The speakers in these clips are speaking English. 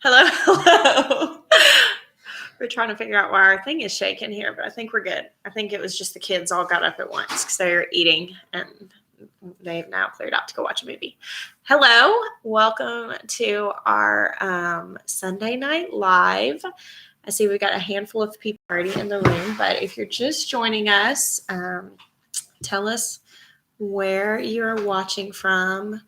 Hello, hello. We're trying to figure out why our thing is shaking here, but I think we're good. I think it was just the kids all got up at once because they were eating and they've now cleared out to go watch a movie. Hello, welcome to our Sunday night live. I see we've got a handful of people already in the room, but if you're just joining us, tell us where you're watching from.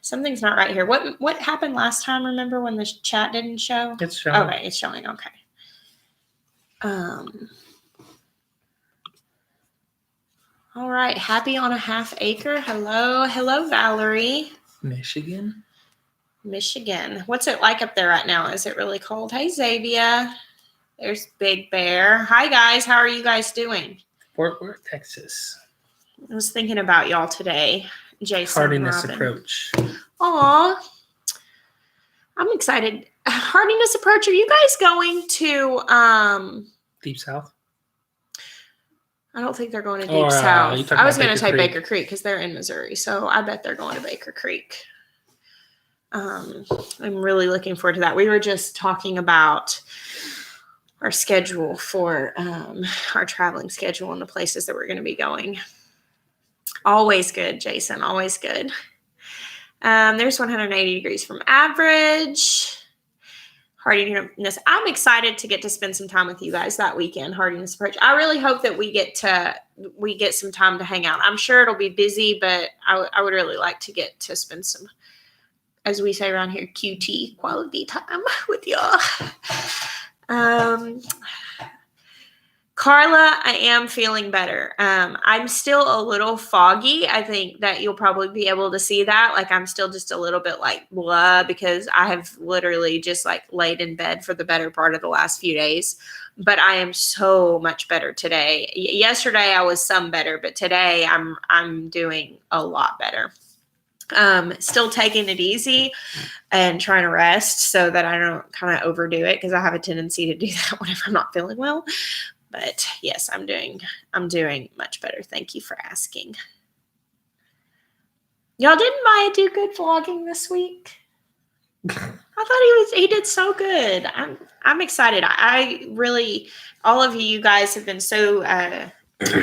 Something's not right here. What happened last time? Remember when the chat didn't show? It's showing. Okay, it's showing. Okay. All right. Happy on a half acre. Hello, Valerie. Michigan. What's it like up there right now? Is it really cold? Hey, Xavier. There's Big Bear. Hi, guys. How are you guys doing? Fort Worth, Texas. I was thinking about y'all today. Jason, Hardiness Robin. approach. Aw, I'm excited. Hardiness approach. Are you guys going to Deep South? I don't think they're going to Deep South. I was going to say Baker Creek because they're in Missouri, so I bet they're going to Baker Creek. I'm really looking forward to that. We were just talking about our schedule for our traveling schedule and the places that we're going to be going. Always good, Jason. Always good. There's 180 degrees from average. Hardiness. I'm excited to get to spend some time with you guys that weekend. Hardiness approach. I really hope that we get some time to hang out. I'm sure it'll be busy, but I would really like to get to spend some, as we say around here, QT, quality time with y'all. Carla, I am feeling better. I'm still a little foggy. I think that you'll probably be able to see that. Like I'm still just a little bit like blah because I have literally just like laid in bed for the better part of the last few days. But I am so much better today. Yesterday I was some better, but today I'm doing a lot better. Still taking it easy and trying to rest so that I don't kind of overdo it because I have a tendency to do that whenever I'm not feeling well. But yes, I'm doing much better. Thank you for asking. Y'all didn't Maya do good vlogging this week? I thought he did so good. I'm excited. I really, all of you guys have been so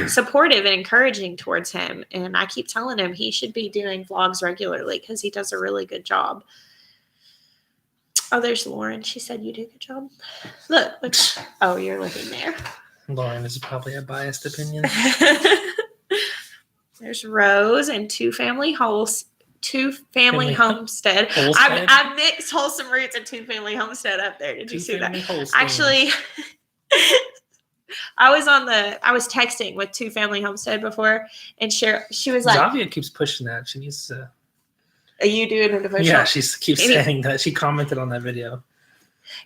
supportive and encouraging towards him. And I keep telling him he should be doing vlogs regularly because he does a really good job. Oh, there's Lauren. She said you do a good job. Look. Oh, you're looking there. Lauren is probably a biased opinion. There's Rose and two family homestead. I've mixed Wholesome Roots and two family homestead up there. Did you see that? Actually, I was texting with two family homestead before, and she was like, Zavia keeps pushing that. She needs to. Are you doing a devotional? Yeah, she keeps saying that. She commented on that video.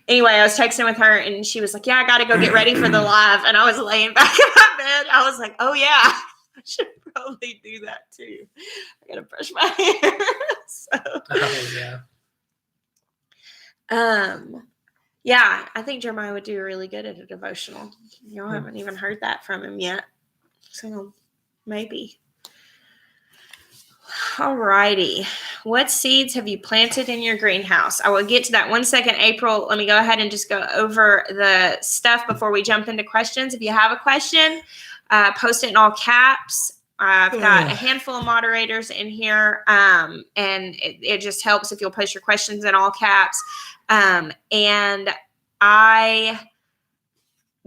Anyway, I was texting with her and she was like, yeah, I got to go get ready for the live. And I was laying back in my bed. I was like, oh, yeah, I should probably do that too. I got to brush my hair. So. Oh, yeah. Yeah, I think Jeremiah would do really good at a devotional. Y'all haven't even heard that from him yet. So maybe. All righty. What seeds have you planted in your greenhouse? I will get to that 1 second, April. Let me go ahead and just go over the stuff before we jump into questions. If you have a question, post it in all caps. I've got a handful of moderators in here, and it just helps if you'll post your questions in all caps. And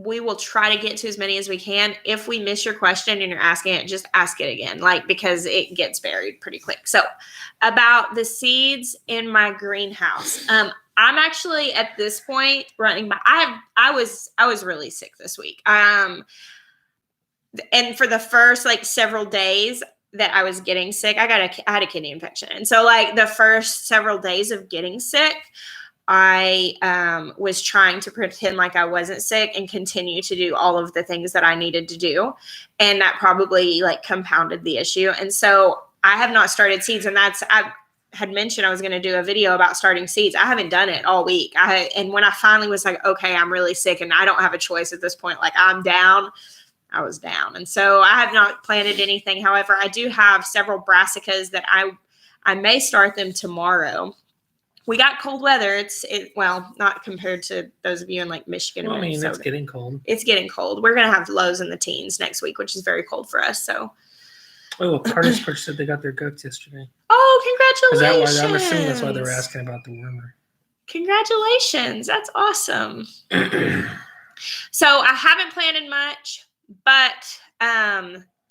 we will try to get to as many as we can. If we miss your question and you're asking it, just ask it again, because it gets buried pretty quick. So about the seeds in my greenhouse, I'm actually at this point running by, I was really sick this week. And for the first several days that I was getting sick, I had a kidney infection. And so the first several days of getting sick, I was trying to pretend like I wasn't sick and continue to do all of the things that I needed to do. And that probably compounded the issue. And so I have not started seeds. And I had mentioned I was going to do a video about starting seeds. I haven't done it all week. And when I finally was like, okay, I'm really sick and I don't have a choice at this point. I'm down. I was down. And so I have not planted anything. However, I do have several brassicas that I may start them tomorrow. We got cold weather. Well, not compared to those of you in like Michigan and Well, I mean, Minnesota. it's getting cold. It's getting cold. We're gonna have lows in the teens next week, which is very cold for us. So. Oh, Cartersburg said they got their goats yesterday. Oh, Is that congratulations! why? I'm assuming that's why they were asking about the warmer. Congratulations! That's awesome. So I haven't planted much, but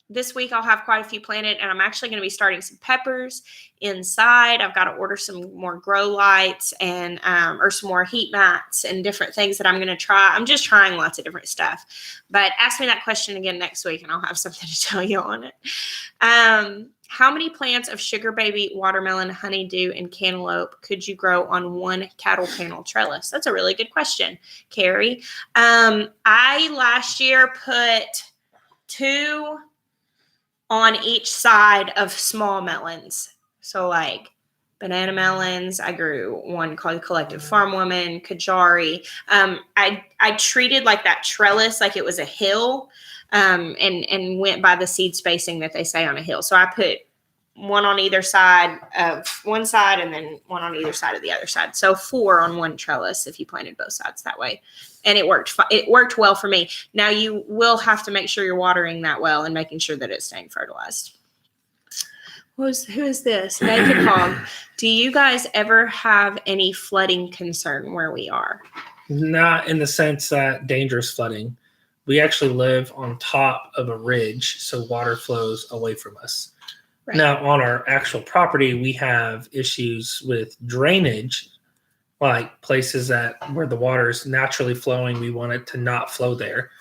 this week I'll have quite a few planted, and I'm actually going to be starting some peppers inside. I've got to order some more grow lights and or some more heat mats and different things that I'm going to try. I'm just trying lots of different stuff. But ask me that question again next week, and I'll have something to tell you on it. How many plants of sugar baby, watermelon, honeydew, and cantaloupe could you grow on one cattle panel trellis? That's a really good question, Carrie. I last year put 2 on each side of small melons. So like banana melons, I grew one called Collective Farm Woman, Kajari. I treated like that trellis like it was a hill, and went by the seed spacing that they say on a hill. So I put one on either side of one side and then one on either side of the other side. So 4 on one trellis if you planted both sides that way. And it worked well for me. Now you will have to make sure you're watering that well and making sure that it's staying fertilized. Who is this? Naked Hog. Do you guys ever have any flooding concern where we are? Not in the sense that dangerous flooding. We actually live on top of a ridge, so water flows away from us. Right. Now, on our actual property, we have issues with drainage, like places where the water is naturally flowing. We want it to not flow there,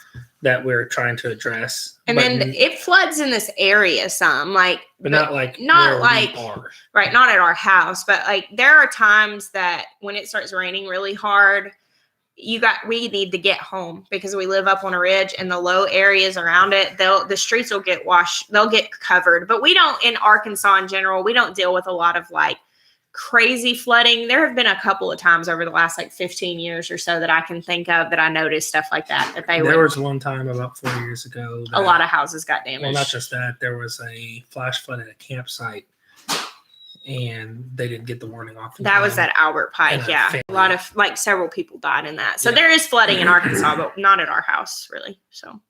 that we're trying to address. And then it floods in this area some, but not like we are. Right, not at our house, but like there are times that when it starts raining really hard, we need to get home because we live up on a ridge and the low areas around it, the streets will get washed, they'll get covered. But we don't, in Arkansas in general, we don't deal with a lot of like crazy flooding. There have been a couple of times over the last like 15 years or so that I can think of that I noticed stuff like that. There was one time about 4 years ago. A lot of houses got damaged. Well, not just that. There was a flash flood at a campsite. And they didn't get the warning off. That was at Albert Pike, yeah. A lot of, like, several people died in that. So there is flooding in Arkansas, but not at our house, really. So,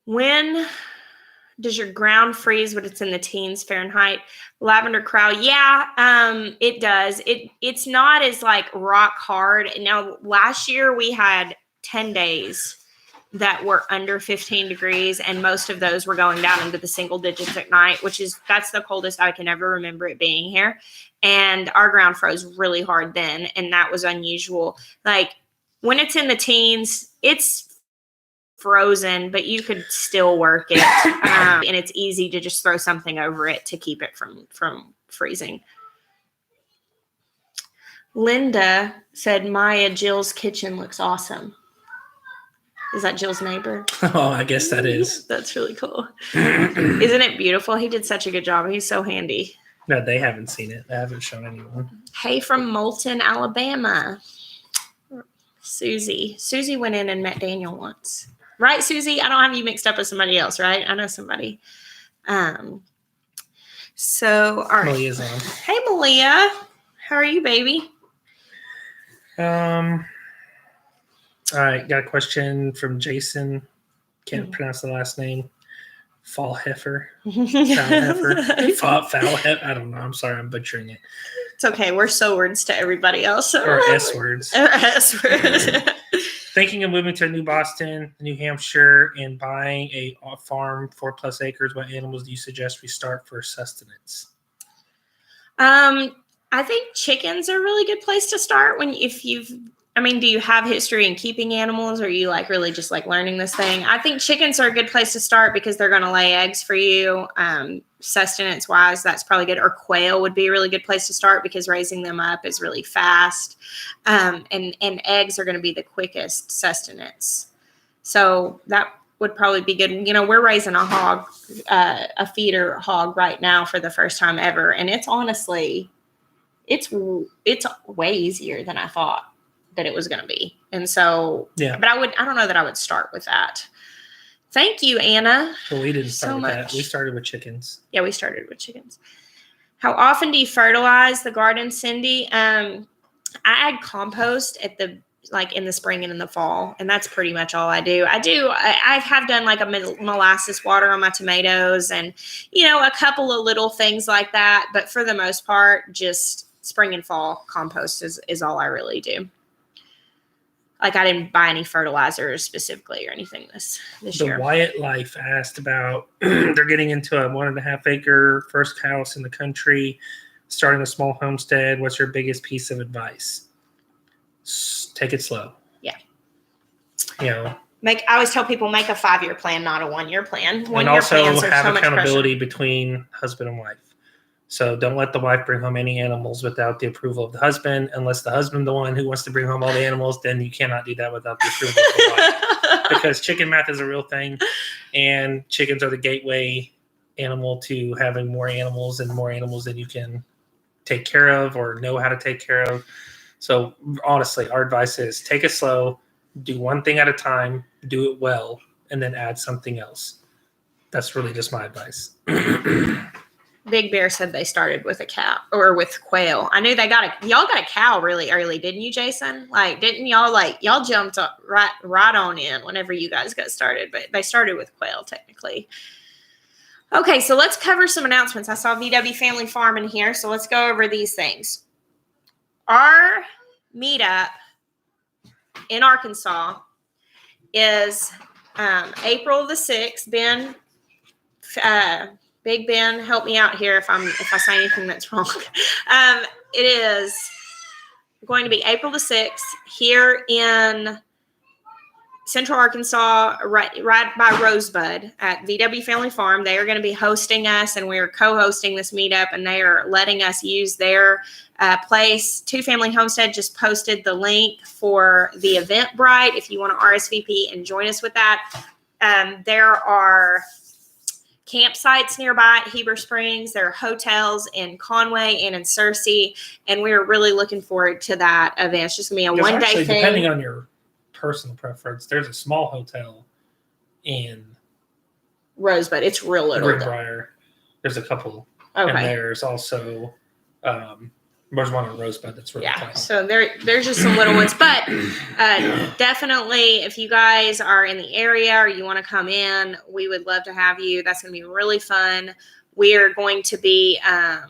when does your ground freeze when it's in the teens Fahrenheit? Lavender Crow, it does. It's not as, like, rock hard. Now, last year we had 10 days that were under 15 degrees, and most of those were going down into the single digits at night, that's the coldest I can ever remember it being here. And our ground froze really hard then, and that was unusual. Like when it's in the teens, it's frozen, but you could still work it. And it's easy to just throw something over it to keep it from freezing. Linda said, Maya, Jill's kitchen looks awesome. Is that Jill's neighbor? Oh, I guess that is. That's really cool. Isn't it beautiful? He did such a good job. He's so handy. No, they haven't seen it. I haven't shown anyone. Hey, from Moulton, Alabama. Susie. Susie went in and met Daniel once. Right, Susie? I don't have you mixed up with somebody else, right? I know somebody. So, all right. Malia's on. Hey, Malia. How are you, baby? All right, got a question from Jason. Can't pronounce the last name. Fallheffer. Fallheffer. I don't know. I'm sorry, I'm butchering it. It's okay. We're so words to everybody else. Or S words. S words. Thinking of moving to New Boston, New Hampshire, and buying a farm 4+ acres. What animals do you suggest we start for sustenance? I think chickens are a really good place to start do you have history in keeping animals, or are you like really just like learning this thing? I think chickens are a good place to start because they're going to lay eggs for you. Sustenance wise, that's probably good. Or quail would be a really good place to start because raising them up is really fast. And eggs are going to be the quickest sustenance. So that would probably be good. You know, we're raising a hog, a feeder hog right now for the first time ever. And it's honestly, it's way easier than I thought that it was going to be. And so, but I don't know that I would start with that. Thank you, Anna. Well, we didn't start with that. We started with chickens. Yeah, we started with chickens. How often do you fertilize the garden, Cindy? I add compost in the spring and in the fall, and that's pretty much all I do. I have done like a molasses water on my tomatoes and, a couple of little things like that. But for the most part, just spring and fall compost is all I really do. Like I didn't buy any fertilizers specifically or anything this year. The Wyatt Life asked about, they're getting into a 1.5 acre first house in the country, starting a small homestead. What's your biggest piece of advice? Take it slow. Yeah. I always tell people make a 5-year plan, not a 1-year plan. And also have accountability between husband and wife. So don't let the wife bring home any animals without the approval of the husband. Unless the husband the one who wants to bring home all the animals, then you cannot do that without the approval of the wife. Because chicken math is a real thing, and chickens are the gateway animal to having more animals than you can take care of or know how to take care of. So honestly, our advice is take it slow, do one thing at a time, do it well, and then add something else. That's really just my advice. Big Bear said they started with a cow or with quail. I knew y'all got a cow really early, didn't you, Jason? Didn't y'all jumped up right on in whenever you guys got started, but they started with quail technically. Okay, so let's cover some announcements. I saw VW Family Farm in here, so let's go over these things. Our meetup in Arkansas is April the 6th. Ben, Big Ben, help me out here if I say anything that's wrong. It is going to be April the 6th here in Central Arkansas, right by Rosebud at VW Family Farm. They are going to be hosting us, and we are co-hosting this meetup, and they are letting us use their place. Two Family Homestead just posted the link for the Eventbrite if you want to RSVP and join us with that. There are campsites nearby at Heber Springs. There are hotels in Conway and in Searcy, and we're really looking forward to that event. It's just going to be a one-day thing. Depending on your personal preference, there's a small hotel in Rosebud. It's real little. Greenbrier. There's a couple. Okay. And there's also there's one in Rosebud that's really tiny. So there's just some little ones, but definitely if you guys are in the area or you want to come in, we would love to have you. That's going to be really fun. We are going to be I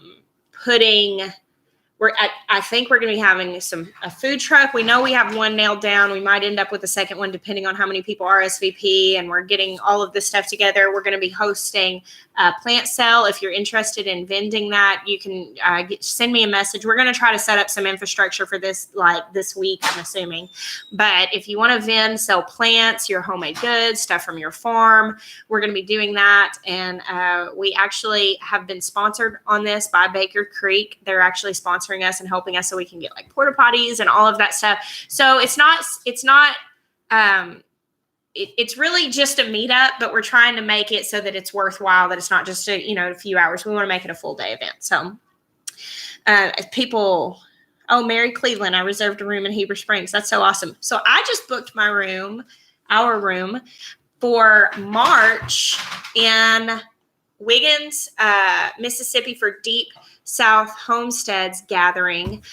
think we're going to be having a food truck. We know we have one nailed down. We might end up with a second one depending on how many people RSVP, and we're getting all of this stuff together. We're going to be hosting a plant sale. If you're interested in vending that, you can send me a message. We're going to try to set up some infrastructure for this this week, I'm assuming. But if you want to sell plants, your homemade goods, stuff from your farm, we're going to be doing that. And we actually have been sponsored on this by Baker Creek. They're actually sponsoring us and helping us so we can get like porta potties and all of that stuff. So it's really just a meetup, but we're trying to make it so that it's worthwhile, that it's not just a few hours. We want to make it a full day event. So Mary Cleveland, I reserved a room in Heber Springs. That's so awesome. So I just booked our room for March in Wiggins, Mississippi for Deep South Homesteads gathering,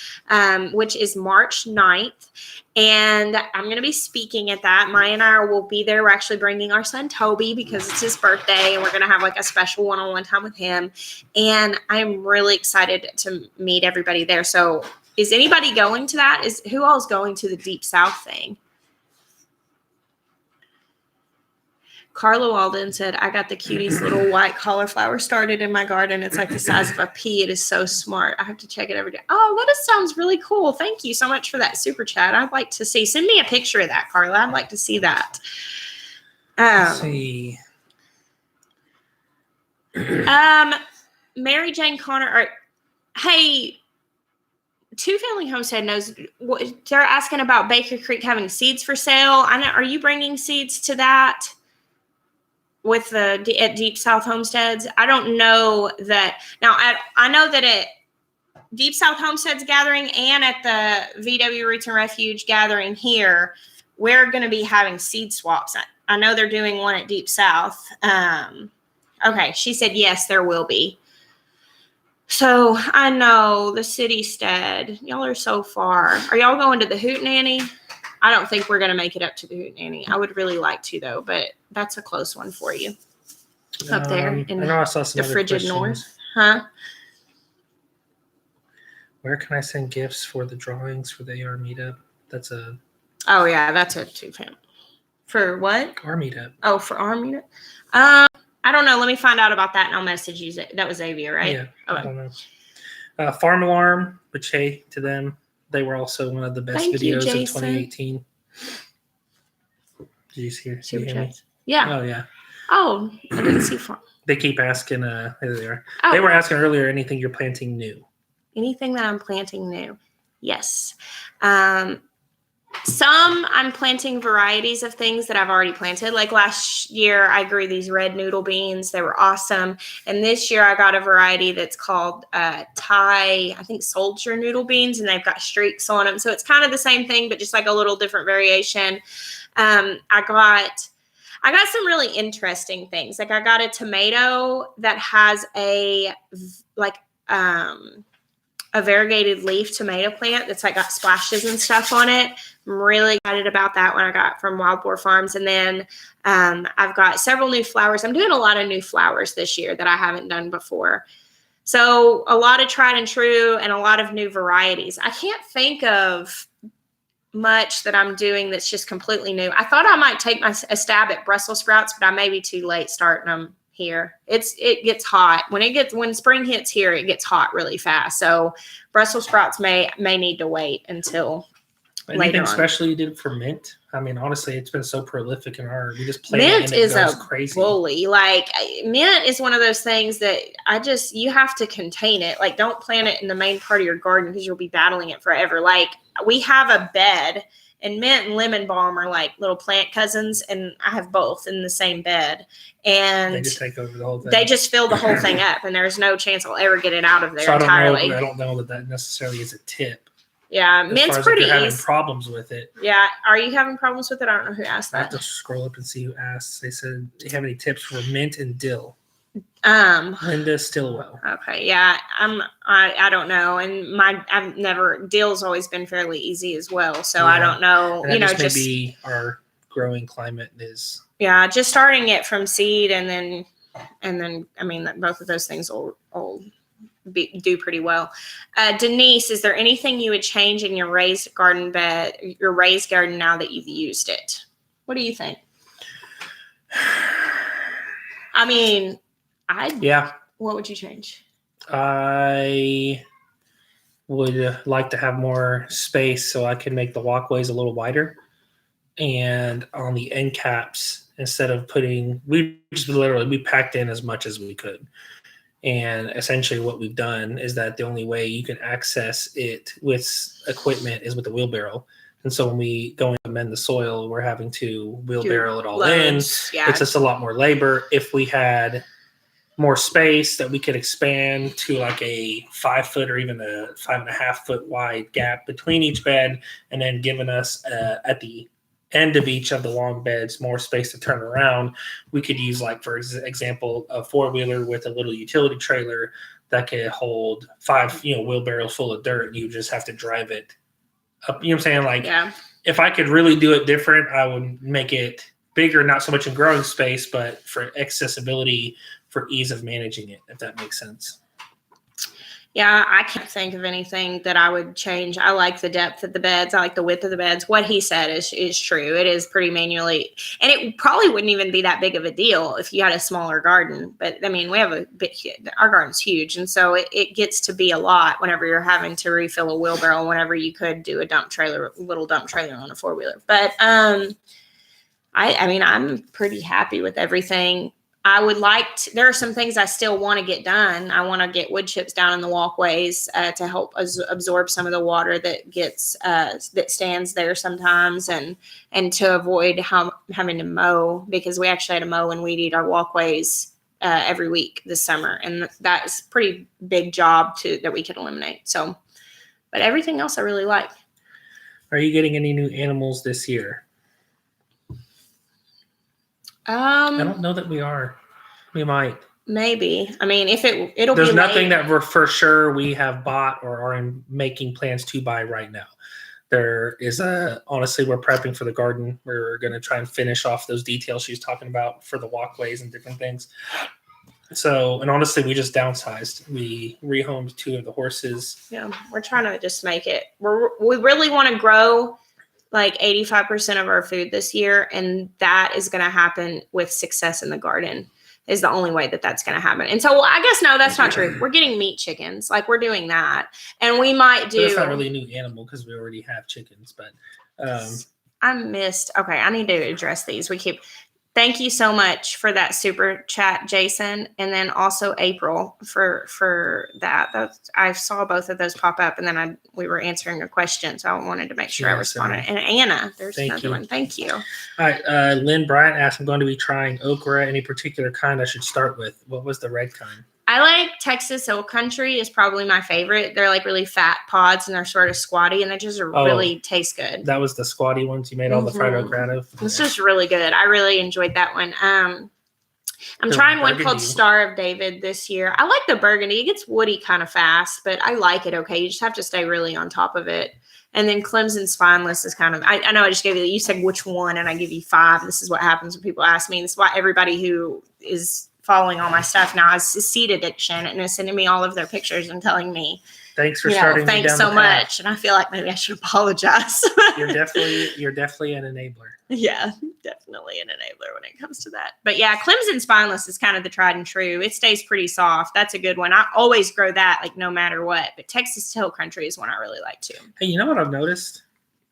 which is March 9th. And I'm going to be speaking at that. Maya and I will be there. We're actually bringing our son Toby because it's his birthday, and we're going to have like a special one-on-one time with him. And I'm really excited to meet everybody there. So is anybody going to that? Who all is going to the Deep South thing? Carla Walden said, I got the cutest little white cauliflower started in my garden. It's like the size of a pea. It is so smart. I have to check it every day. Oh, that sounds really cool. Thank you so much for that super chat. I'd like to see. Send me a picture of that, Carla. I'd like to see that. Let's see. Mary Jane Connor. Hey, Two Family Homestead knows. They're asking about Baker Creek having seeds for sale. I know. Are you bringing seeds to that? At Deep South Homesteads? I don't know that. Now, I know that at Deep South Homesteads gathering and at the VW Roots and Refuge gathering here, we're going to be having seed swaps. I know they're doing one at Deep South. Okay, she said yes, there will be. So I know the city stead. Y'all are so far. Are y'all going to the Hootenanny? I don't think we're gonna make it up to the Hootenanny. I would really like to though, but that's a close one for you. Up there in I know I saw some the other frigid questions. north. Huh? Where can I send gifts for the drawings for the AR meetup? That's a Oh yeah, that's a 2 family. For what? our meetup. Oh, for our meetup? I don't know. Let me find out about that and I'll message you. That was Xavier, right? Yeah, Okay. I don't know. Farm Alarm, which hey to them. They were also one of the best Thank you, videos of Jason. 2018. Did you hear me? Yeah. Oh yeah. Oh, I didn't see farm. They keep asking. There they are. Oh. They were asking earlier. Anything you're planting new? Anything that I'm planting new? Yes. Some I'm planting varieties of things that I've already planted. Like last year, I grew these red noodle beans. They were awesome. And this year, I got a variety that's called Thai, I think, soldier noodle beans, and they've got streaks on them. So it's kind of the same thing, but just like a little different variation. I got some really interesting things. Like I got a tomato that has a variegated leaf tomato plant that's like got splashes and stuff on it. I'm really excited about that one I got from Wild Boar Farms. And then I've got several new flowers. I'm doing a lot of new flowers this year that I haven't done before. So a lot of tried and true and a lot of new varieties. I can't think of much that I'm doing that's just completely new. I thought I might take a stab at Brussels sprouts, but I may be too late starting them here. It gets hot. When spring hits here, it gets hot really fast. So Brussels sprouts may need to wait until Anything special you did for mint? I mean, honestly, it's been so prolific in we just plant mint it and it goes a crazy. bully. Like mint is one of those things that you have to contain it. Like don't plant it in the main part of your garden because you'll be battling it forever. Like we have a bed and mint and lemon balm are like little plant cousins, and I have both in the same bed. And they just take over the whole thing. They just fill the whole thing up, and there's no chance I'll ever get it out of there so entirely. I don't know that necessarily is a tip. Yeah, mint's pretty easy. Having problems with it. Yeah, are you having problems with it? I don't know who asked that. I have to scroll up and see who asked. They said, "Do you have any tips for mint and dill?" Linda Stillwell. Okay, yeah, I don't know, and dill's always been fairly easy as well, so yeah. I don't know. And just maybe our growing climate is. Yeah, just starting it from seed, and then I mean both of those things will do pretty well. Denise, is there anything you would change in your raised garden now that you've used it? What do you think? I mean, what would you change? I would like to have more space so I can make the walkways a little wider. And on the end caps, instead of we packed in as much as we could. And essentially what we've done is that the only way you can access it with equipment is with the wheelbarrow. And so when we go and amend the soil, we're having to wheelbarrow it all in. Yeah. It's just a lot more labor. If we had more space that we could expand to like a 5 foot or even a 5.5 foot wide gap between each bed, and then giving us at the end of each of the long beds more space to turn around, we could use, like, for example, a 4-wheeler with a little utility trailer that could hold 5 wheelbarrows full of dirt, and you just have to drive it up. You know what I'm saying? Like, yeah. If I could really do it different, I would make it bigger, not so much in growing space, but for accessibility, for ease of managing it, if that makes sense. Yeah, I can't think of anything that I would change. I like the depth of the beds. I like the width of the beds. What he said is true. It is pretty manually, and it probably wouldn't even be that big of a deal if you had a smaller garden. But I mean, we have our garden's huge, and so it gets to be a lot whenever you're having to refill a wheelbarrow. Whenever you could do a little dump trailer on a 4-wheeler. But I mean, I'm pretty happy with everything. I would there are some things I still want to get done. I want to get wood chips down in the walkways to help absorb some of the water that that stands there sometimes, and to avoid having to mow, because we actually had to mow and weed eat our walkways every week this summer, and that's a pretty big job that we could eliminate. So, but everything else I really like. Are you getting any new animals this year? I don't know that we are. We might. Maybe. I mean, if it'll There's be nothing late. that we're for sure we have bought or are making plans to buy right now. There is honestly, we're prepping for the garden. We're going to try and finish off those details she's talking about for the walkways and different things. So, and honestly, we just downsized. We rehomed 2 of the horses. Yeah, we're trying to just make it. We really want to grow like 85% of our food this year, and that is going to happen with success in the garden. Is the only way that that's going to happen. And so, well, I guess no, that's not true. We're getting meat chickens, like we're doing that, and we might do. But it's not really a new animal because we already have chickens. But I missed. Okay, I need to address these. Thank you so much for that super chat, Jason, and then also April for that. I saw both of those pop up, and then we were answering a question, so I wanted to make sure I responded. And Anna, there's another one. Thank you. All right, Lynn Bryant asked, "I'm going to be trying okra. Any particular kind I should start with? What was the red kind?" I like Texas Hill Country is probably my favorite. They're like really fat pods and they're sort of squatty and they just really taste good. That was the squatty ones you made all the fried okra out of? It's just really good. I really enjoyed that one. I'm trying one called Star of David this year. I like the burgundy. It gets woody kind of fast, but I like it okay. You just have to stay really on top of it. And then Clemson Spineless is kind of, I know I just gave you said which one and I give you 5. This is what happens when people ask me. This is why everybody who is following all my stuff now has seed addiction and is sending me all of their pictures and telling me, thanks for starting. Thanks so much. And I feel like maybe I should apologize. You're definitely an enabler. Yeah, definitely an enabler when it comes to that. But yeah, Clemson Spineless is kind of the tried and true. It stays pretty soft. That's a good one. I always grow that like no matter what. But Texas Hill Country is one I really like too. Hey, you know what I've noticed?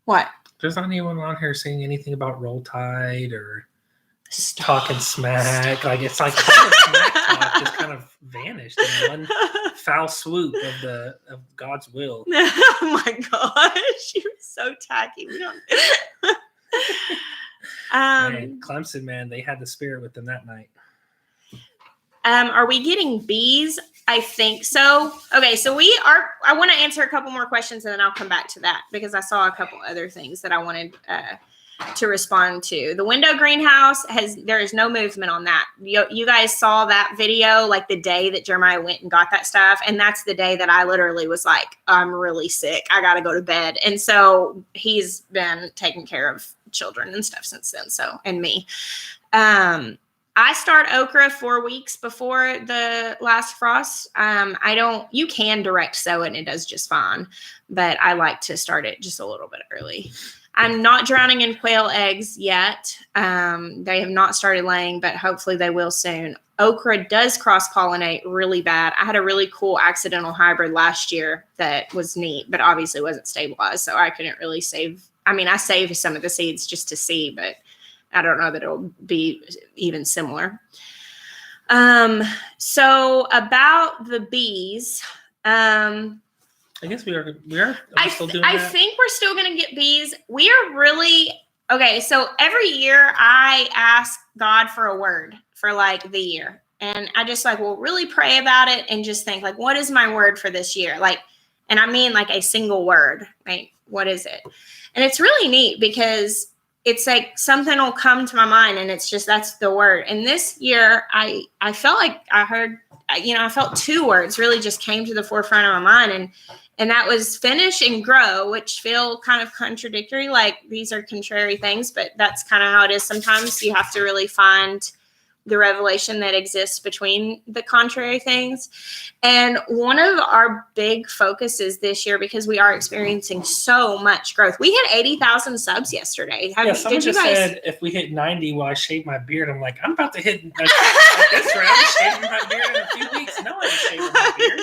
What? There's not anyone on here saying anything about Roll Tide or talking smack. Like it's like smack talk just kind of vanished in one foul swoop of God's will. Oh my gosh, you're so tacky. We don't. Man, Clemson, man, they had the spirit with them that night. Are we getting bees? I think so. Okay, so we are. I want to answer a couple more questions and then I'll come back to that because I saw a couple other things that I wanted to respond to. The window greenhouse there is no movement on that. You guys saw that video like the day that Jeremiah went and got that stuff. And that's the day that I literally was like, I'm really sick. I got to go to bed. And so he's been taking care of children and stuff since then. So, and me, I start okra 4 weeks before the last frost. You can direct sow it and it does just fine, but I like to start it just a little bit early. I'm not drowning in quail eggs yet. They have not started laying, but hopefully they will soon. Okra does cross-pollinate really bad. I had a really cool accidental hybrid last year that was neat, but obviously wasn't stabilized, so I couldn't really save. I mean, I saved some of the seeds just to see, but I don't know that it'll be even similar. So about the bees, I guess we are still doing I that? think we're still going to get bees. We are really, okay, so every year I ask God for a word for like the year. And I just like, will really pray about it and just think like, what is my word for this year? Like, and I mean like a single word, right? What is it? And it's really neat because it's like something will come to my mind and it's just, that's the word. And this year I felt like I heard, I felt 2 words really just came to the forefront of my mind. And that was finish and grow, which feel kind of contradictory. Like these are contrary things, but that's kind of how it is. Sometimes you have to really find the revelation that exists between the contrary things. And one of our big focuses this year, because we are experiencing so much growth, we hit 80,000 subs yesterday. Someone just said if we hit 90 while I shave my beard, I'm like, I'm about to hit this round, shaving my beard in a few weeks. No, I'm shaving my beard.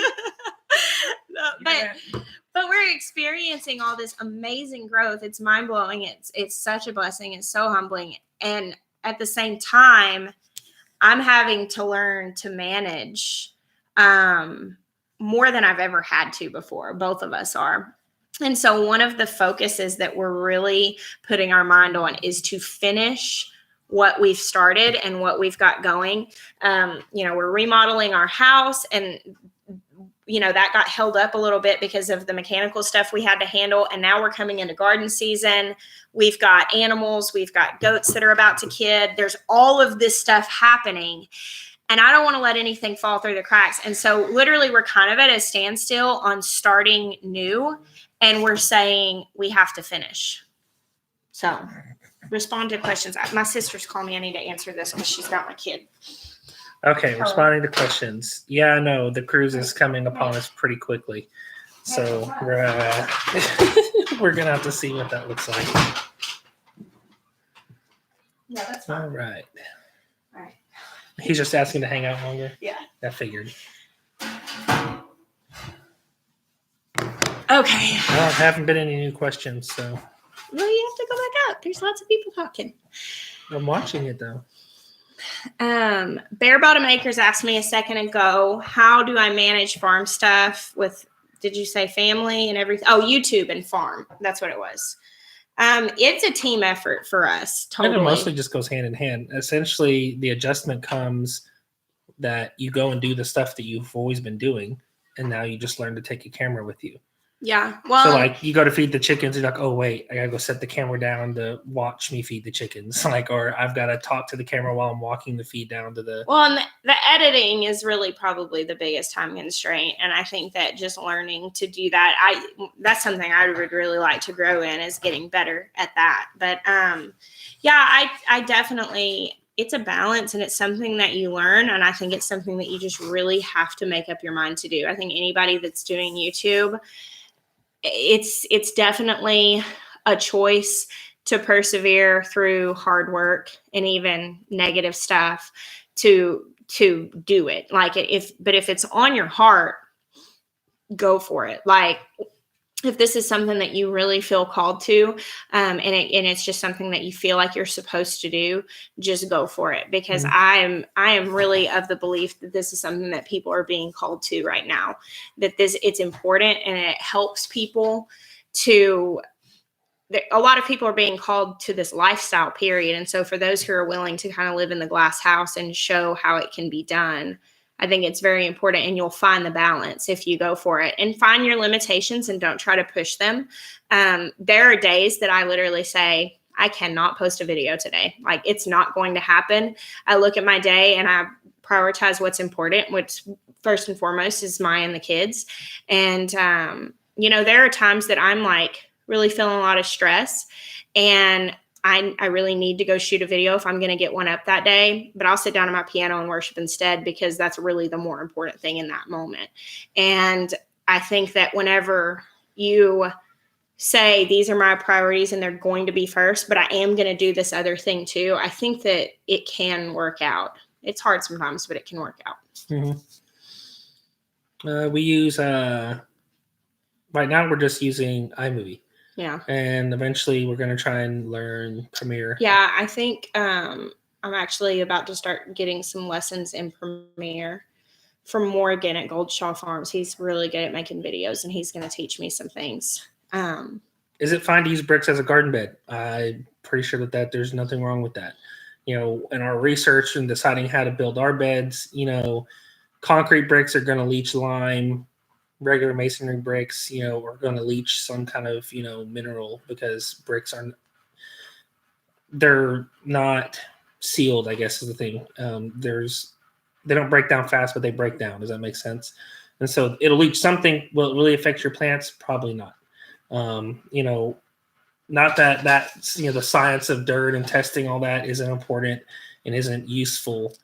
But we're experiencing all this amazing growth. It's mind blowing. It's such a blessing. It's so humbling. And at the same time, I'm having to learn to manage more than I've ever had to before. Both of us are. And so one of the focuses that we're really putting our mind on is to finish what we've started and what we've got going. We're remodeling our house and that got held up a little bit because of the mechanical stuff we had to handle. And now we're coming into garden season. We've got animals. We've got goats that are about to kid. There's all of this stuff happening. And I don't want to let anything fall through the cracks. And so literally we're kind of at a standstill on starting new. And we're saying we have to finish. So respond to questions. My sister's calling me. I need to answer this because she's got my kid. Okay, responding to questions. Yeah, I know the cruise is coming upon us pretty quickly. So we're going to have to see what that looks like. Yeah, that's fine. All right. All right. He's just asking to hang out longer? Yeah. I figured. Okay. Well, haven't been any new questions, so. Well, you have to go back up. There's lots of people talking. I'm watching it, though. Bare Bottom Acres asked me a second ago, how do I manage farm stuff with, did you say family and everything? Oh, YouTube and farm. That's what it was. It's a team effort for us. Totally. And it mostly just goes hand in hand. Essentially, the adjustment comes that you go and do the stuff that you've always been doing, and now you just learn to take a camera with you. Yeah. Well, so like you go to feed the chickens, you're like, oh wait, I gotta go set the camera down to watch me feed the chickens. Like, or I've got to talk to the camera while I'm walking the feed down to the. Well, and the editing is really probably the biggest time constraint, and I think that just learning to do that, that's something I would really like to grow in, is getting better at that. But yeah, I definitely. It's a balance, and it's something that you learn, and I think it's something that you just really have to make up your mind to do. I think anybody that's doing YouTube, it's definitely a choice to persevere through hard work and even negative stuff to do it. Like if it's on your heart, go for it. Like if this is something that you really feel called to, and it's just something that you feel like you're supposed to do, just go for it. Because I am really of the belief that this is something that people are being called to right now. That it's important, and it helps people to. A lot of people are being called to this lifestyle period, and so for those who are willing to kind of live in the glass house and show how it can be done, I think it's very important, and you'll find the balance if you go for it and find your limitations and don't try to push them. There are days that I literally say, I cannot post a video today. Like, it's not going to happen. I look at my day and I prioritize what's important, which first and foremost is Maya and the kids. And, there are times that I'm like really feeling a lot of stress, and I really need to go shoot a video if I'm going to get one up that day, but I'll sit down at my piano and worship instead, because that's really the more important thing in that moment. And I think that whenever you say, these are my priorities and they're going to be first, but I am going to do this other thing too, I think that it can work out. It's hard sometimes, but it can work out. Mm-hmm. We use, right now we're just using iMovie. Yeah. And eventually we're going to try and learn Premiere. Yeah, I think I'm actually about to start getting some lessons in Premiere from Morgan at Goldshaw Farms. He's really good at making videos, and he's going to teach me some things. Is it fine to use bricks as a garden bed? I'm pretty sure that there's nothing wrong with that. In our research and deciding how to build our beds, concrete bricks are going to leach lime. Regular masonry bricks, are going to leach some kind of, mineral, because bricks they're not sealed, I guess is the thing. They don't break down fast, but they break down. Does that make sense? And so it'll leach something. Will it really affect your plants? Probably not. Not that the science of dirt and testing all that isn't important and isn't useful,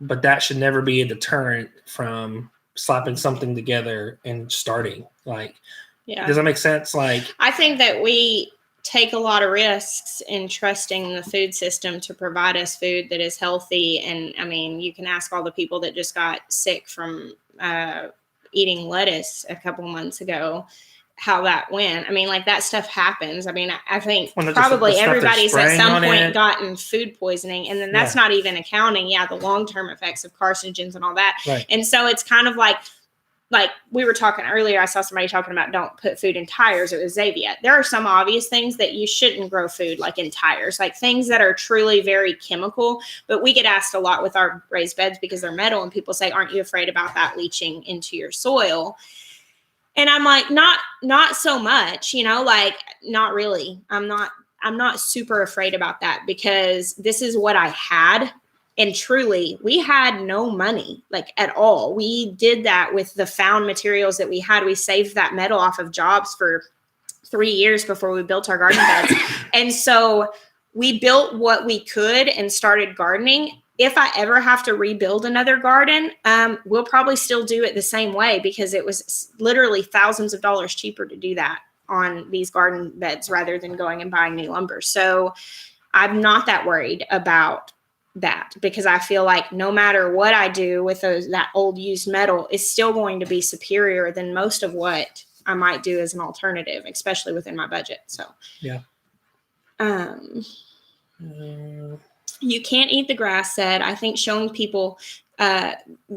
but that should never be a deterrent from slapping something together and starting. Does that make sense? I think that we take a lot of risks in trusting the food system to provide us food that is healthy. And I mean, you can ask all the people that just got sick from eating lettuce a couple months ago how that went. I mean, that stuff happens. I mean, I think probably everybody's at some point gotten food poisoning, and then that's not even accounting, the long-term effects of carcinogens and all that. Right. And so it's kind of like we were talking earlier, I saw somebody talking about don't put food in tires. It was Xavier. There are some obvious things that you shouldn't grow food like in tires, like things that are truly very chemical. But we get asked a lot with our raised beds because they're metal, and people say, aren't you afraid about that leaching into your soil? And I'm like, not so much, not really. I'm not super afraid about that, because this is what I had. And truly, we had no money, like at all. We did that with the found materials that we had. We saved that metal off of jobs for 3 years before we built our garden beds. And so we built what we could and started gardening. If I ever have to rebuild another garden, we'll probably still do it the same way, because it was literally thousands of dollars cheaper to do that on these garden beds rather than going and buying new lumber. So I'm not that worried about that, because I feel like no matter what I do with that old used metal is still going to be superior than most of what I might do as an alternative, especially within my budget. So yeah. You can't eat the grass said. I think showing people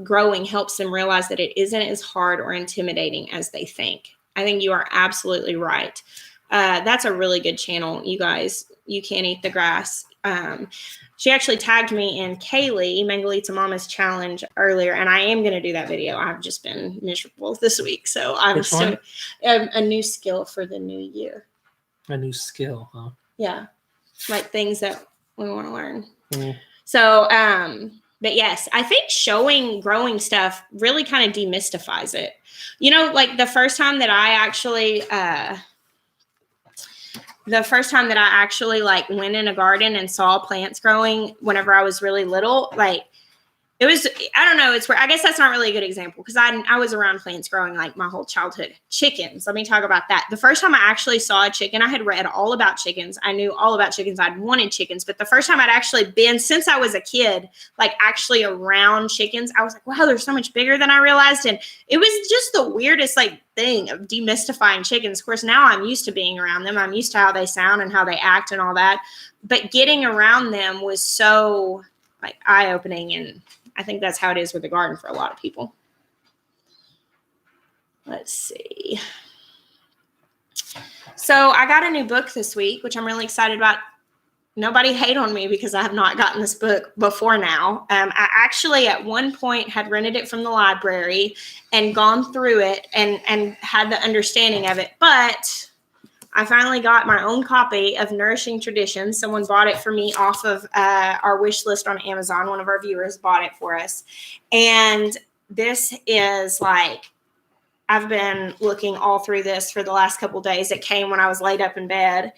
growing helps them realize that it isn't as hard or intimidating as they think. I think you are absolutely right. That's a really good channel, you guys. You can't eat the grass. She actually tagged me in Kaylee, Mangalitsa Mama's challenge earlier, and I am going to do that video. I've just been miserable this week, so I'm still a new skill for the new year. A new skill, huh? Yeah, like things that we want to learn. Mm. So, but yes, I think showing growing stuff really kind of demystifies it. You know, like the first time that I actually like went in a garden and saw plants growing whenever I was really little, like it was, I don't know, it's where, I guess that's not really a good example, because I was around plants growing like my whole childhood. Chickens, let me talk about that. The first time I actually saw a chicken, I had read all about chickens. I knew all about chickens. I'd wanted chickens, but the first time I'd actually been, since I was a kid, like actually around chickens, I was like, wow, they're so much bigger than I realized. And it was just the weirdest like thing of demystifying chickens. Of course, now I'm used to being around them. I'm used to how they sound and how they act and all that. But getting around them was so like eye-opening, and I think that's how it is with the garden for a lot of people. Let's see. So I got a new book this week, which I'm really excited about. Nobody hate on me because I have not gotten this book before now. I actually at one point had rented it from the library and gone through it and had the understanding of it. But I finally got my own copy of Nourishing Traditions. Someone bought it for me off of our wish list on Amazon. One of our viewers bought it for us. And this is like, I've been looking all through this for the last couple of days. It came when I was laid up in bed.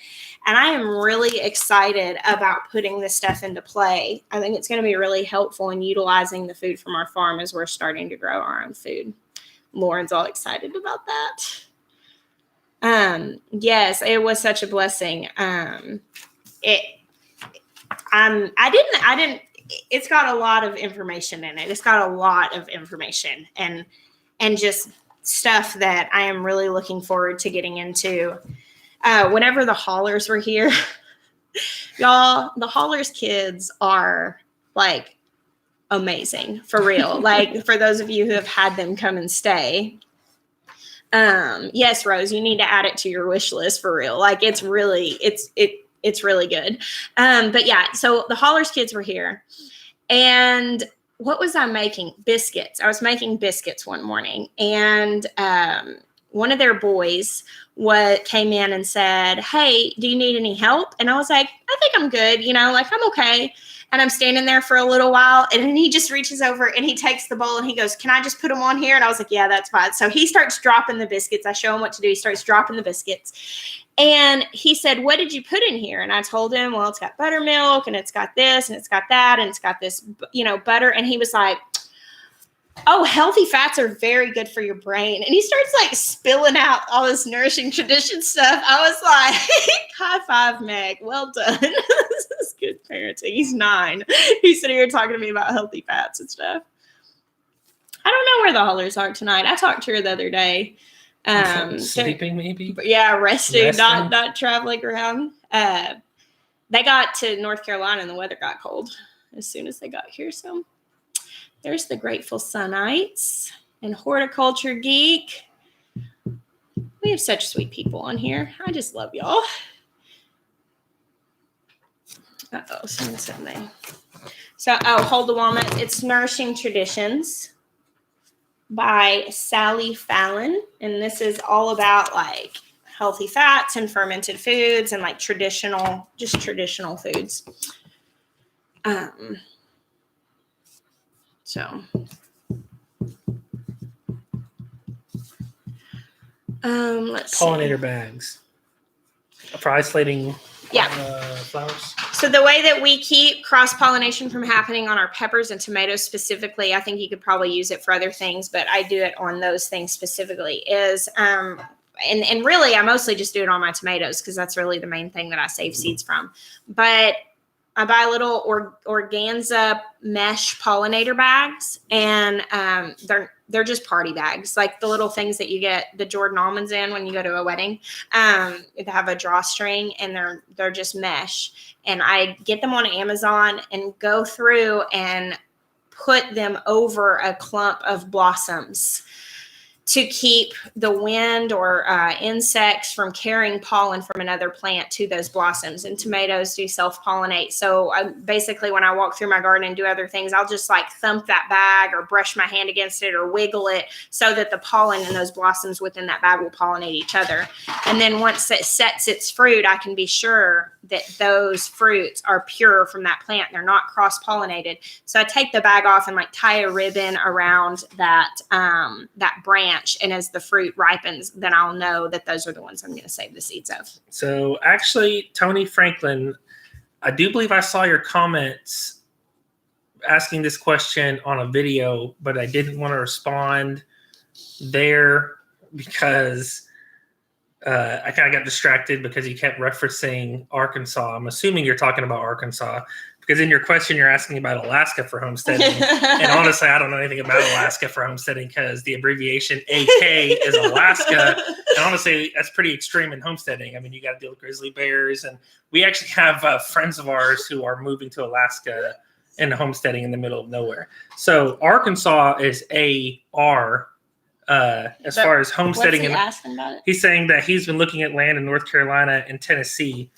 And I am really excited about putting this stuff into play. I think it's going to be really helpful in utilizing the food from our farm as we're starting to grow our own food. Lauren's all excited about that. Yes, it was such a blessing. It's got a lot of information in it. It's got a lot of information and just stuff that I am really looking forward to getting into. Whenever the Hollers were here, y'all, the Hollers kids are like amazing for real. Like for those of you who have had them come and stay. Yes, Rose, you need to add it to your wish list for real. Like it's really good. But yeah, so the Hollers kids were here, and what was I making? Biscuits. I was making biscuits one morning, and one of their boys came in and said, "Hey, do you need any help?" And I was like, "I think I'm good. Like I'm okay." And I'm standing there for a little while, and then he just reaches over and he takes the bowl and he goes, "Can I just put them on here?" And I was like, "Yeah, that's fine." So he starts dropping the biscuits. I show him what to do. He starts dropping the biscuits. And he said, "What did you put in here?" And I told him, "Well, it's got buttermilk and it's got this and it's got that and it's got this, butter." And he was like, "Oh, healthy fats are very good for your brain." And he starts like spilling out all this Nourishing Tradition stuff. I was like, high five, Meg. Well done. This is good parenting. He's 9. He's sitting here talking to me about healthy fats and stuff. I don't know where the Hollers are tonight. I talked to her the other day. Sleeping maybe? Yeah, resting. Not traveling around. They got to North Carolina and the weather got cold as soon as they got here. So there's the Grateful Sunites and Horticulture Geek. We have such sweet people on here. I just love y'all. Uh-oh, someone said name. So, Hold the Walnut. It's Nourishing Traditions by Sally Fallon. And this is all about like healthy fats and fermented foods and like traditional foods. So, let's Pollinator see. bags for isolating flowers. So the way that we keep cross-pollination from happening on our peppers and tomatoes specifically, I think you could probably use it for other things, but I do it on those things specifically, is and really I mostly just do it on my tomatoes because that's really the main thing that I save seeds from. But I buy little organza mesh pollinator bags, and they're just party bags, like the little things that you get the Jordan almonds in when you go to a wedding. They have a drawstring, and they're just mesh. And I get them on Amazon and go through and put them over a clump of blossoms to keep the wind or insects from carrying pollen from another plant to those blossoms. And tomatoes do self-pollinate. So basically when I walk through my garden and do other things, I'll just like thump that bag or brush my hand against it or wiggle it so that the pollen and those blossoms within that bag will pollinate each other. And then once it sets its fruit, I can be sure that those fruits are pure from that plant. They're not cross-pollinated. So I take the bag off and like tie a ribbon around that branch. And as the fruit ripens, then I'll know that those are the ones I'm going to save the seeds of. So actually, Tony Franklin, I do believe I saw your comments asking this question on a video, but I didn't want to respond there because I kind of got distracted because you kept referencing Arkansas. I'm assuming you're talking about Arkansas because in your question, you're asking about Alaska for homesteading. And honestly, I don't know anything about Alaska for homesteading because the abbreviation AK is Alaska. And honestly, that's pretty extreme in homesteading. I mean, you got to deal with grizzly bears. And we actually have friends of ours who are moving to Alaska and homesteading in the middle of nowhere. So Arkansas is AR. As far as homesteading, what's he asking about it? He's saying that he's been looking at land in North Carolina and Tennessee.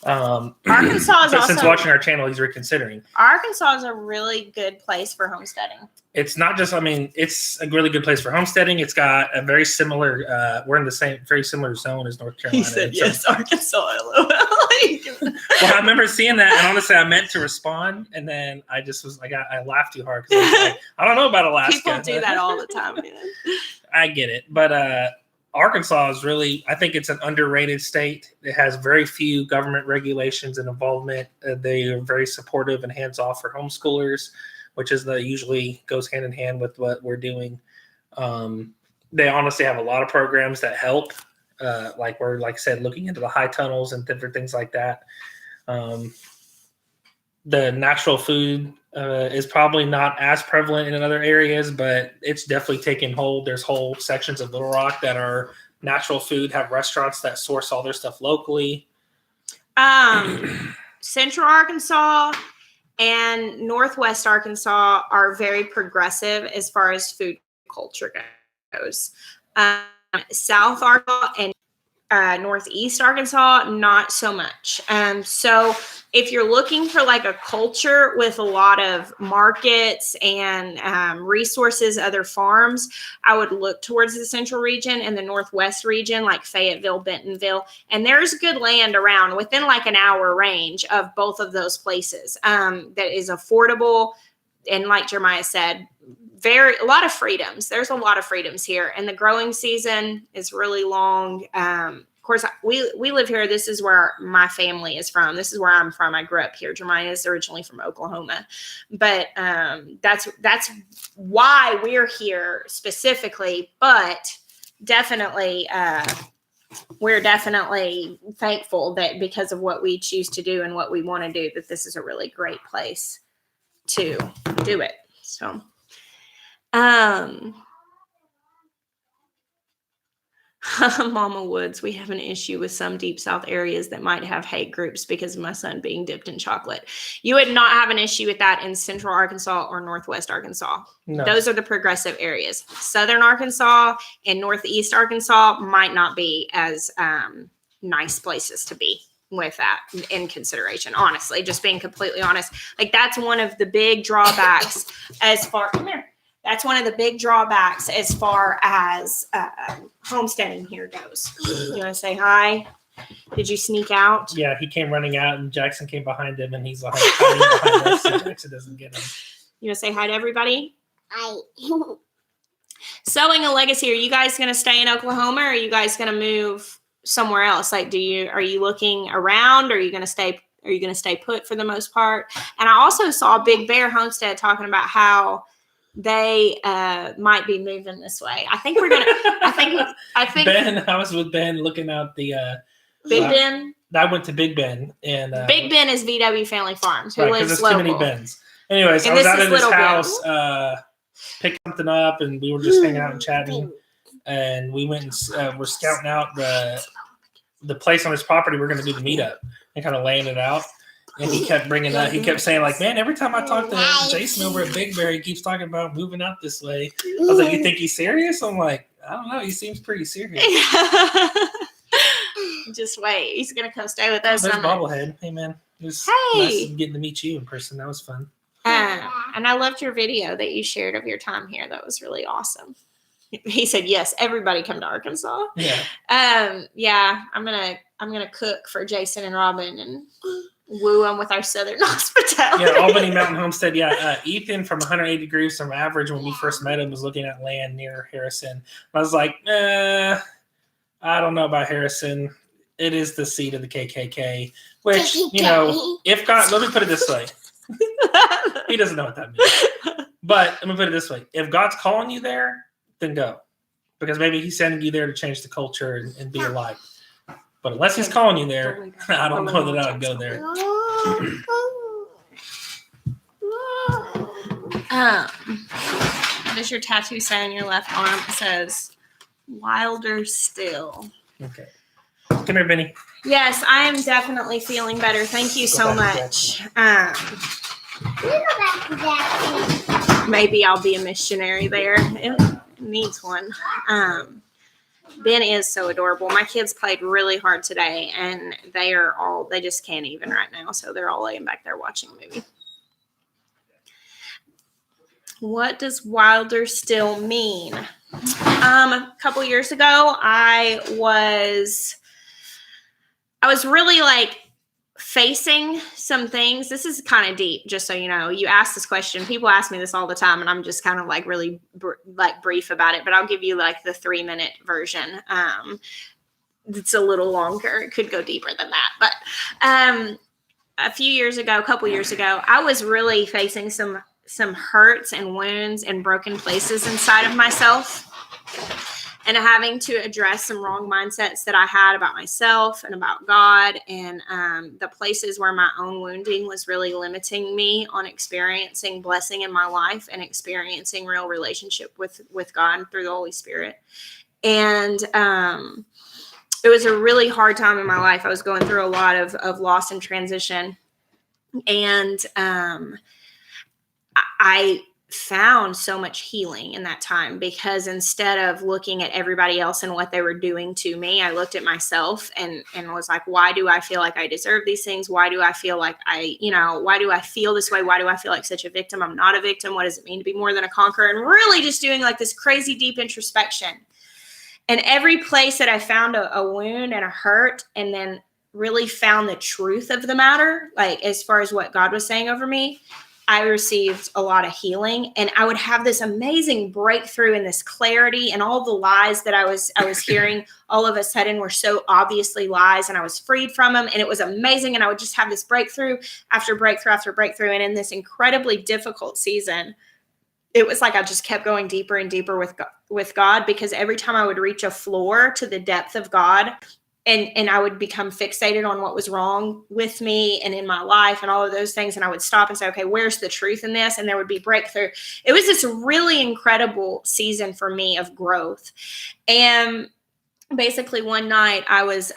Arkansas is also, since watching our channel, he's reconsidering. Arkansas is a really good place for homesteading. It's not just, I mean, it's a really good place for homesteading. It's got a very similar, we're in the same, very similar zone as North Carolina. He said, yes, Arkansas. Well, I remember seeing that, and honestly, I meant to respond, and then I just was like, I laughed too hard because I was like, I don't know about Alaska. People do that all the time. I get it, but Arkansas is really, I think it's an underrated state. It has very few government regulations and involvement. They are very supportive and hands-off for homeschoolers, which is usually goes hand in hand with what we're doing. They honestly have a lot of programs that help. Like I said, looking into the high tunnels and different things like that. The natural food is probably not as prevalent in other areas, but it's definitely taken hold. There's whole sections of Little Rock that are natural food, have restaurants that source all their stuff locally. Central Arkansas and Northwest Arkansas are very progressive as far as food culture goes. South Arkansas and Northeast Arkansas, not so much. So if you're looking for like a culture with a lot of markets and resources, other farms, I would look towards the central region and the Northwest region, like Fayetteville, Bentonville. And there's good land around within like an hour range of both of those places that is affordable. And like Jeremiah said, a lot of freedoms. There's a lot of freedoms here, and the growing season is really long. Of course, we live here. This is where my family is from. This is where I'm from. I grew up here. Jeremiah is originally from Oklahoma, but that's why we're here specifically. But definitely, we're definitely thankful that because of what we choose to do and what we want to do, that this is a really great place to do it. So. Mama Woods, we have an issue with some deep south areas that might have hate groups because of my son being dipped in chocolate. You would not have an issue with that in central Arkansas or northwest Arkansas. No. Those are the progressive areas. Southern Arkansas and northeast Arkansas might not be as nice places to be with that in consideration. Honestly, just being completely honest, like that's one of the big drawbacks as far. Come here. That's one of the big drawbacks as far as homesteading here goes. You want to say hi? Did you sneak out? Yeah, he came running out, and Jackson came behind him, and he's like hiding behind us so Jackson doesn't get him. You want to say hi to everybody? Hi. Sowing a legacy. Are you guys going to stay in Oklahoma, or are you guys going to move somewhere else? Like, are you looking around, or are you going to stay? Are you going to stay put for the most part? And I also saw Big Bear Homestead talking about how they might be moving this way. I think we're gonna. I think Ben. I was with Ben looking out the Big Ben. I went to Big Ben, and Big Ben is VW Family Farms, who right, lives there's local. too many Bens. Anyways, And I was this out is at his Little Ben. house, picked something up, and we were just hanging out and chatting. And we went and we're scouting out the place on his property we're going to do the meetup and kind of laying it out. And he kept bringing up, he kept saying, like, man, every time I talk to Jason over at Big Bear, he keeps talking about moving out this way. I was like, you think he's serious? I'm like, I don't know. He seems pretty serious. Just wait. He's going to come stay with us. There's Bobblehead. Hey, man. It was nice getting to meet you in person. That was fun. And I loved your video that you shared of your time here. That was really awesome. He said, yes, everybody come to Arkansas. Yeah. Yeah, I'm gonna cook for Jason and Robin and woo them with our Southern hospitality. Yeah, Albany Mountain Homestead. Yeah, Ethan from 180 degrees from average when we first met him was looking at land near Harrison. I was like, I don't know about Harrison. It is the seat of the KKK, which, you know, if God, let me put it this way. He doesn't know what that means. But let me put it this way. If God's calling you there, then go. Because maybe he's sending you there to change the culture and be a light. But unless he's calling you there, I don't know that I would go there. What does your tattoo say on your left arm? It says, Wilder Still. Okay. Come here, Benny. Yes, I am definitely feeling better. Thank you so much. Maybe I'll be a missionary there. It needs one. Ben is so adorable. My kids played really hard today, and they just can't even right now. So they're all laying back there watching a movie. What does Wilder Still mean? A couple years ago, I was really like facing some things. This is kind of deep, just so you know. You asked this question. People ask me this all the time, and I'm just kind of like really brief about it. But I'll give you like the 3-minute version. It's a little longer. It could go deeper than that. But a couple years ago, I was really facing some hurts and wounds and broken places inside of myself, and having to address some wrong mindsets that I had about myself and about God, and the places where my own wounding was really limiting me on experiencing blessing in my life and experiencing real relationship with God through the Holy Spirit. And it was a really hard time in my life. I was going through a lot of loss and transition. And I found so much healing in that time, because instead of looking at everybody else and what they were doing to me, I looked at myself and was like, why do I feel like I deserve these things? Why do I feel like why do I feel this way? Why do I feel like such a victim? I'm not a victim. What does it mean to be more than a conqueror? And really just doing like this crazy deep introspection. And every place that I found a wound and a hurt, and then really found the truth of the matter, like as far as what God was saying over me, I received a lot of healing, and I would have this amazing breakthrough and this clarity, and all the lies that I was hearing all of a sudden were so obviously lies, and I was freed from them, and it was amazing. And I would just have this breakthrough after breakthrough after breakthrough. And in this incredibly difficult season, it was like I just kept going deeper and deeper with God, because every time I would reach a floor to the depth of God, and I would become fixated on what was wrong with me and in my life and all of those things. And I would stop and say, okay, where's the truth in this? And there would be breakthrough. It was this really incredible season for me of growth. And basically one night I was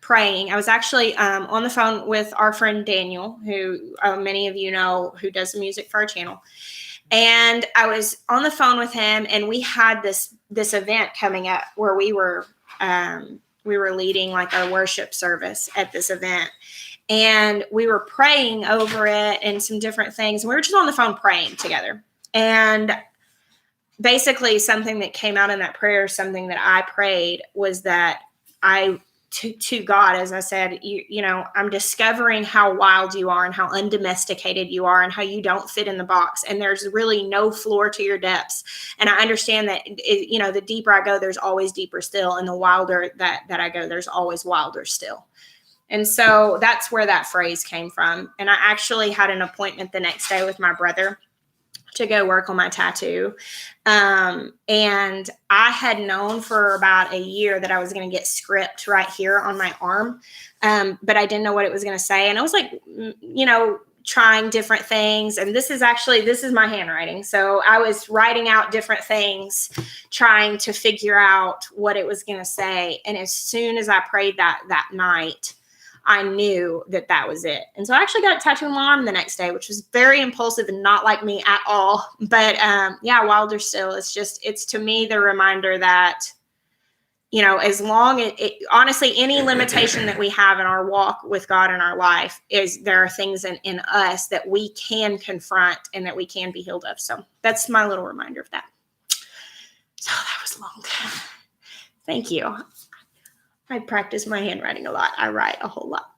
praying. I was actually on the phone with our friend Daniel, who many of you know, who does the music for our channel. And I was on the phone with him, and we had this event coming up where we were leading like our worship service at this event, and we were praying over it and some different things. And we were just on the phone praying together. And basically something that came out in that prayer, something that I prayed, was that I to God, as I said, you know, I'm discovering how wild you are and how undomesticated you are and how you don't fit in the box. And there's really no floor to your depths. And I understand that, you know, the deeper I go, there's always deeper still. And the wilder that I go, there's always wilder still. And so that's where that phrase came from. And I actually had an appointment the next day with my brother to go work on my tattoo. And I had known for about a year that I was going to get script right here on my arm. But I didn't know what it was going to say. And I was like, you know, trying different things. And this is my handwriting. So I was writing out different things, trying to figure out what it was going to say. And as soon as I prayed that night, I knew that was it. And so I actually got a tattoo on my arm the next day, which was very impulsive and not like me at all. But yeah, wilder still. It's to me the reminder that, you know, as long as honestly, any limitation that we have in our walk with God in our life is there are things in us that we can confront and that we can be healed of. So that's my little reminder of that. So that was long. Thank you. I practice my handwriting a lot. I write a whole lot.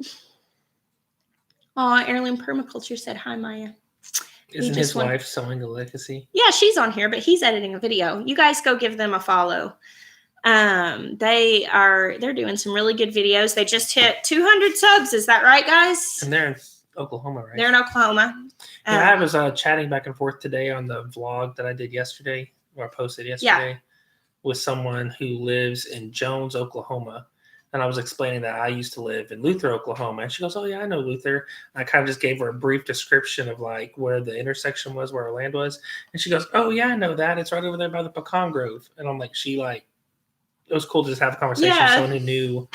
Oh, Heirloom Permaculture said, hi, Maya. Isn't his wife sowing a legacy? Yeah, she's on here, but he's editing a video. You guys go give them a follow. They're doing some really good videos. They just hit 200 subs. Is that right, guys? And they're in Oklahoma, right? They're in Oklahoma. Yeah, I was chatting back and forth today on the vlog that I did yesterday, or I posted yesterday, with someone who lives in Jones, Oklahoma. And I was explaining that I used to live in Luther, Oklahoma. And she goes, oh, yeah, I know Luther. And I kind of just gave her a brief description of like where the intersection was, where our land was. And she goes, oh, yeah, I know that. It's right over there by the pecan grove. And I'm like, it was cool to just have a conversation with someone who knew.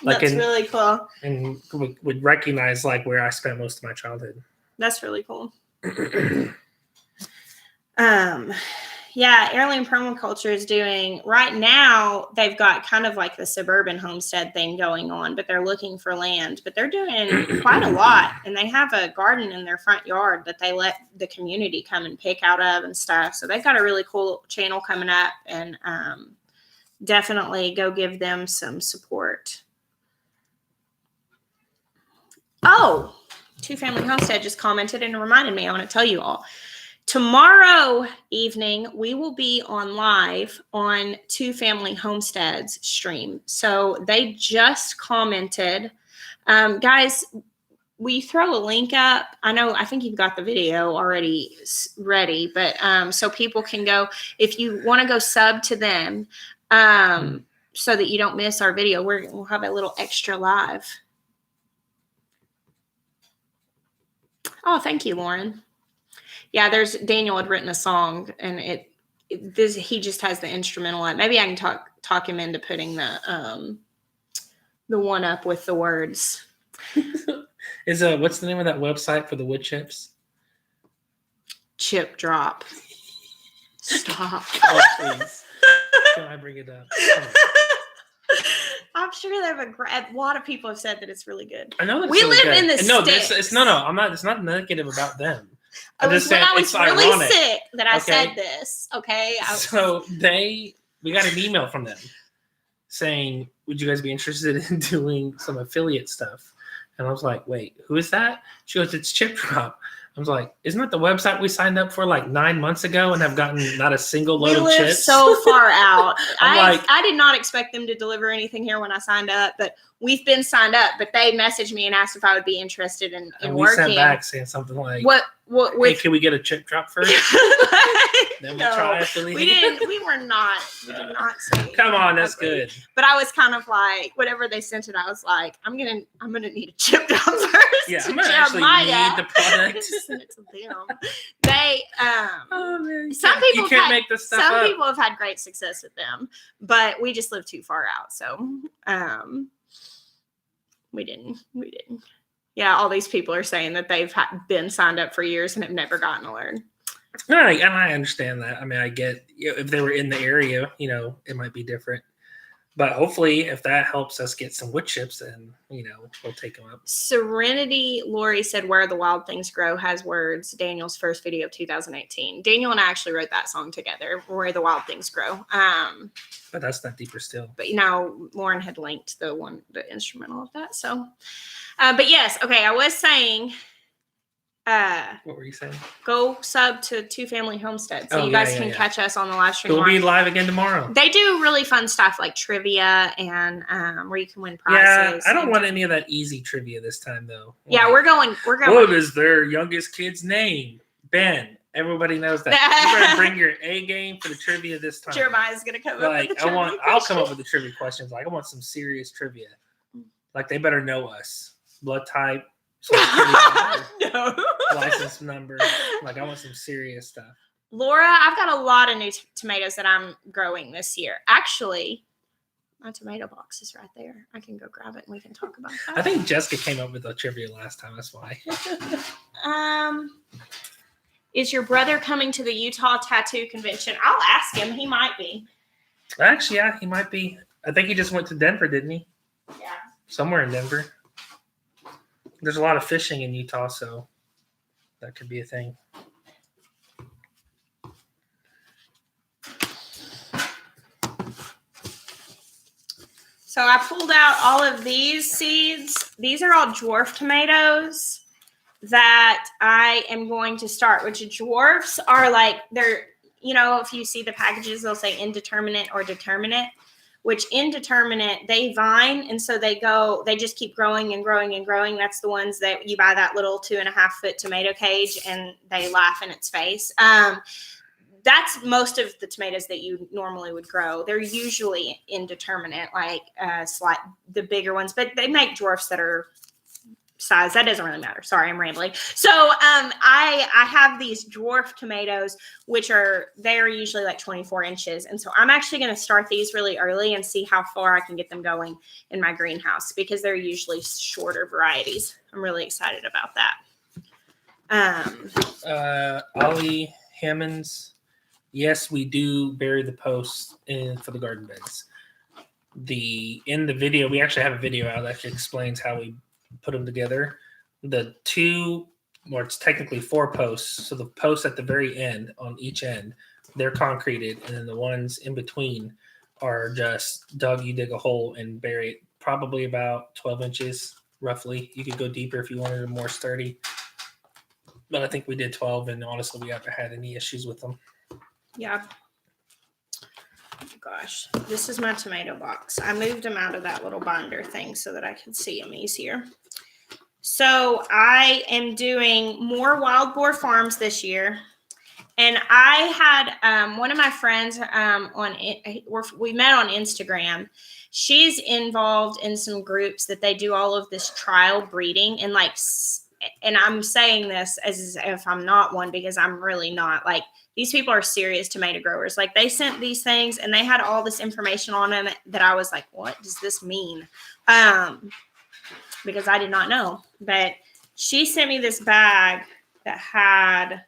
Like, that's really cool. And would recognize like where I spent most of my childhood. That's really cool. Yeah, Heirloom Permaculture is doing, right now, they've got kind of like the suburban homestead thing going on, but they're looking for land. But they're doing quite a lot. And they have a garden in their front yard that they let the community come and pick out of and stuff. So they've got a really cool channel coming up, and definitely go give them some support. Oh, Two Family Homestead just commented and reminded me, I want to tell you all. Tomorrow evening, we will be on live on Two Family Homestead's stream. So they just commented. Guys, will you throw a link up? I think you've got the video already ready, but so people can go, if you want to go sub to them, so that you don't miss our video, we'll have a little extra live. Oh, thank you, Lauren. Yeah, Daniel had written a song, and he just has the instrumental on. Maybe I can talk him into putting the one up with the words. What's the name of that website for the wood chips? Chip Drop. Stop. Oh, please. Can I bring it up? I'm sure a lot of people have said that it's really good. I know that we live in the sticks. I'm not. It's not negative about them. I was really ironic. sick that I said this. Okay. So we got an email from them saying, "Would you guys be interested in doing some affiliate stuff?" And I was like, "Wait, who is that?" She goes, "It's Chip Drop." I was like, isn't that the website we signed up for like 9 months ago and have gotten not a single load of chips? So far out. I did not expect them to deliver anything here when I signed up, but we've been signed up. But they messaged me and asked if I would be interested in working. We sent back saying something like, hey, can we get a chip drop first? Then we'll try affiliate. We did not say. Come on, that's good. But I was kind of like, whatever they sent it, I was like, I'm gonna need a chip drop first. Yeah, I'm gonna actually need the product. Send it to them. They some people make this stuff some up. people have had great success with them, but we just live too far out, so we didn't. Yeah, all these people are saying that they've been signed up for years and have never gotten to learn. And I understand that. I mean, I get if they were in the area, it might be different. But hopefully, if that helps us get some wood chips, then, we'll take them up. Serenity Lori said, "Where the Wild Things Grow" has words. Daniel's first video of 2018. Daniel and I actually wrote that song together, "Where the Wild Things Grow." But that's not Deeper Still. But Lauren had linked the instrumental of that. So, but yes, okay. I was saying, what were you saying? Go sub to Two Family Homestead so you guys can catch us on the live stream. We'll be live again tomorrow. They do really fun stuff like trivia and where you can win prizes. Yeah, I don't want any of that easy trivia this time though. Yeah, we're going. What is their youngest kid's name? Ben. Everybody knows that. You better bring your A game for the trivia this time. Jeremiah's gonna come up with the trivia. I'll come up with the trivia questions. Like I want some serious trivia. Like they better know us. Blood type. No. License number. Like I want some serious stuff. Laura, I've got a lot of new tomatoes that I'm growing this year. Actually, my tomato box is right there. I can go grab it and we can talk about that. I think Jessica came up with the trivia last time. That's why. Is your brother coming to the Utah Tattoo Convention? I'll ask him. He might be. Actually, yeah, he might be. I think he just went to Denver, didn't he? Yeah. Somewhere in Denver. There's a lot of fishing in Utah, so that could be a thing. So I pulled out all of these seeds. These are all dwarf tomatoes that I am going to start, which dwarfs are like, they're, if you see the packages, they'll say indeterminate or determinate, which indeterminate, they vine. And so they just keep growing and growing and growing. That's the ones that you buy that little 2.5-foot tomato cage and they laugh in its face. That's most of the tomatoes that you normally would grow. They're usually indeterminate, like the bigger ones, but they make dwarfs that are size. That doesn't really matter. Sorry, I'm rambling. So I have these dwarf tomatoes, they're usually like 24 inches. And so I'm actually going to start these really early and see how far I can get them going in my greenhouse because they're usually shorter varieties. I'm really excited about that. Ollie Hammonds. Yes, we do bury the posts for the garden beds. In the video, we actually have a video out that explains how we put them together. It's technically 4 posts. So the posts at the very end, on each end, they're concreted, and then the ones in between are just dug. You dig a hole and bury it probably about 12 inches, roughly. You could go deeper if you wanted them more sturdy. But I think we did 12, and honestly, we haven't had any issues with them. Yeah. Oh gosh, this is my tomato box. I moved them out of that little binder thing so that I could see them easier. So I am doing more wild boar farms this year. And I had one of my friends we met on Instagram. She's involved in some groups that they do all of this trial breeding and I'm saying this as if I'm not one because I'm really not. Like these people are serious tomato growers. Like they sent these things and they had all this information on them that I was like, what does this mean? Because I did not know. But she sent me this bag that had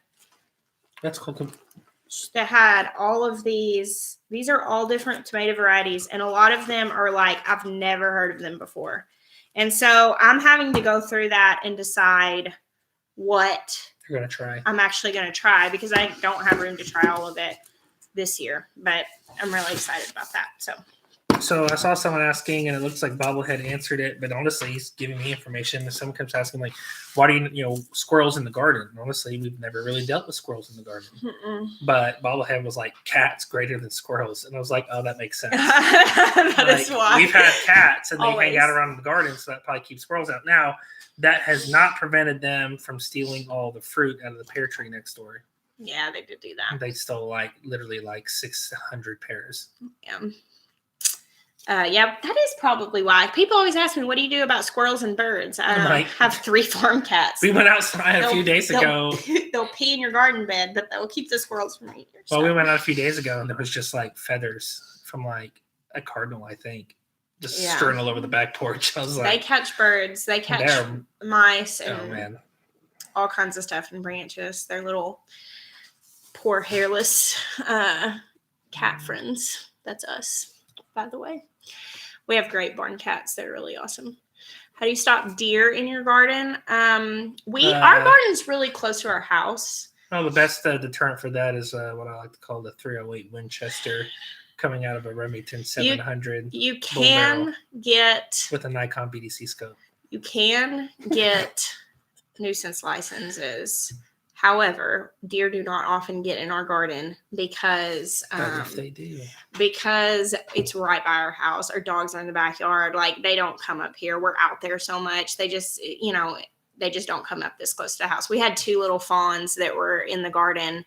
all of these. These are all different tomato varieties, and a lot of them are like I've never heard of them before. And so I'm having to go through that and decide what you're going to try. I'm actually going to try because I don't have room to try all of it this year, but I'm really excited about that. So I saw someone asking, and it looks like Bobblehead answered it, but honestly, he's giving me information. Someone comes asking, like, why do squirrels in the garden? And honestly, we've never really dealt with squirrels in the garden. Mm-mm. But Bobblehead was like, cats greater than squirrels. And I was like, oh, that makes sense. That is why. We've had cats, and they Always. hang out around the garden, so that probably keeps squirrels out. Now, that has not prevented them from stealing all the fruit out of the pear tree next door. Yeah, they did do that. They stole literally 600 pears. Yeah. Yeah, that is probably why. People always ask me, what do you do about squirrels and birds? I have 3 farm cats. We went outside a few days ago. They'll pee in your garden bed, but they'll keep the squirrels from eating your stuff. Well, we went out a few days ago, and there was just feathers from a cardinal, I think, just strewn all over the back porch. I was like, they catch birds. They catch mice and all kinds of stuff and bring it to us. They're little poor hairless cat friends. That's us. by the way. We have great barn cats. They're really awesome. How do you stop deer in your garden? Our garden's really close to our house. Well, the best deterrent for that is what I like to call the 308 Winchester coming out of a Remington 700. You can get with a Nikon BDC scope. You can get nuisance licenses. However, deer do not often get in our garden because if they do, because it's right by our house. Our dogs are in the backyard. Like, they don't come up here. We're out there so much. They just, they just don't come up this close to the house. We had 2 little fawns that were in the garden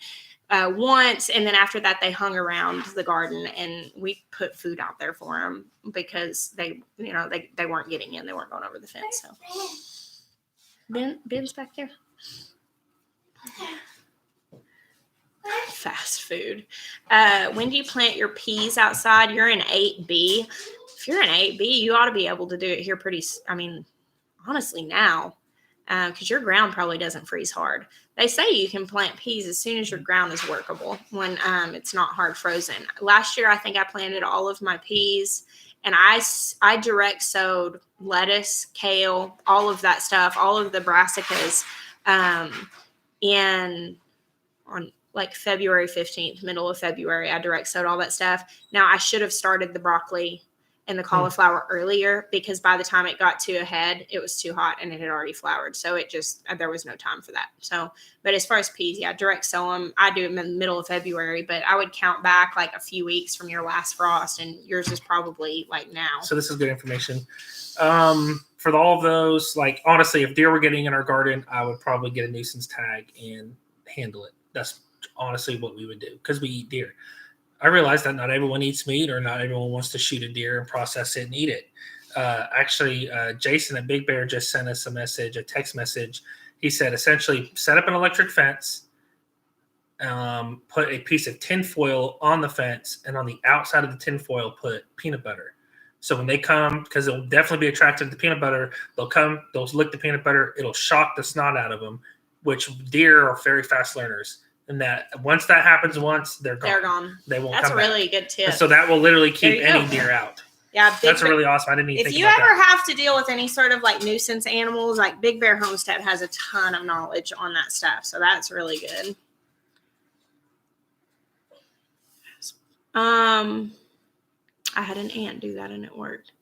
once, and then after that they hung around the garden, and we put food out there for them because they weren't getting in. They weren't going over the fence. So Ben's back there. Fast food. When do you plant your peas outside? You're in 8B. If you're in 8B, you ought to be able to do it here honestly now, because your ground probably doesn't freeze hard. They say you can plant peas as soon as your ground is workable, when it's not hard frozen. Last year, I think I planted all of my peas, and I direct sowed lettuce, kale, all of that stuff, all of the brassicas, on like February 15th, middle of February. I direct sowed all that stuff. Now, I should have started the broccoli and the cauliflower earlier, because by the time it got to a head, it was too hot and it had already flowered. So there was no time for that. So, but as far as peas, yeah, direct sow them. I do them in the middle of February, but I would count back like a few weeks from your last frost, and yours is probably like now. So this is good information. For all of those, like, honestly, if deer were getting in our garden, I would probably get a nuisance tag and handle it. That's honestly what we would do, because we eat deer. I realize that not everyone eats meat, or not everyone wants to shoot a deer and process it and eat it. Jason at Big Bear just sent us a text message. He said, essentially, set up an electric fence, put a piece of tin foil on the fence, and on the outside of the tin foil, put peanut butter. So when they come, because they'll definitely be attracted to peanut butter, they'll lick the peanut butter. It'll shock the snot out of them, which deer are very fast learners. And that once that happens, they're gone. They won't come back. That's a really good tip. And so that will literally keep any deer out. Yeah, that's really awesome. I didn't even think about that. If you ever have to deal with any sort of like nuisance animals, like Big Bear Homestead has a ton of knowledge on that stuff. So that's really good. I had an ant do that and it worked.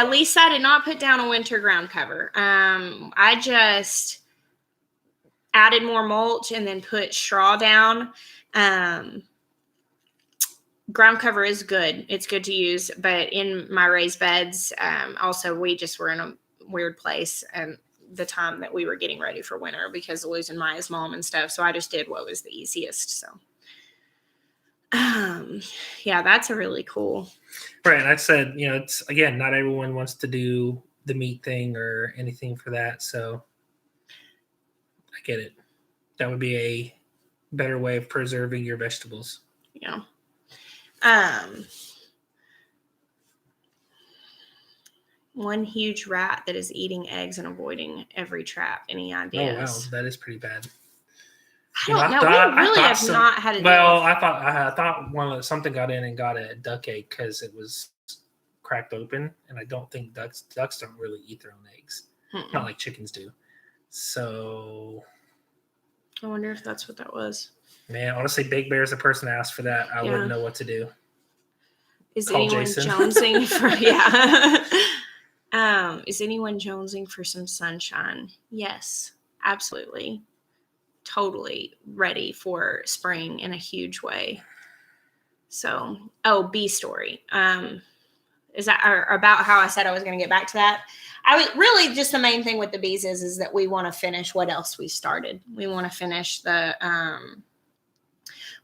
Lisa did not put down a winter ground cover. I just added more mulch and then put straw down. Ground cover is good. It's good to use, but in my raised beds, also we just were in a weird place and the time that we were getting ready for winter because of losing Maya's mom and stuff. So I just did what was the easiest. So, yeah, that's a really cool. Right. And I said, it's, again, not everyone wants to do the meat thing or anything for that. So I get it. That would be a better way of preserving your vegetables. Yeah. One huge rat that is eating eggs and avoiding every trap. Any ideas? Oh, wow. That is pretty bad. I don't know. We really have not had a Well, I thought something got in and got a duck egg because it was cracked open, and I don't think ducks don't really eat their own eggs. Not like chickens do. So I wonder if that's what that was. Man, honestly, Big Bear is the person to ask for that. I wouldn't know what to do. Is anyone jonesing for is anyone jonesing for some sunshine? Yes, absolutely. Totally ready for spring in a huge way. So, bee story. Is that about how I said I was going to get back to that? I was really just the main thing with the bees is that we want to finish what else we started. We want to finish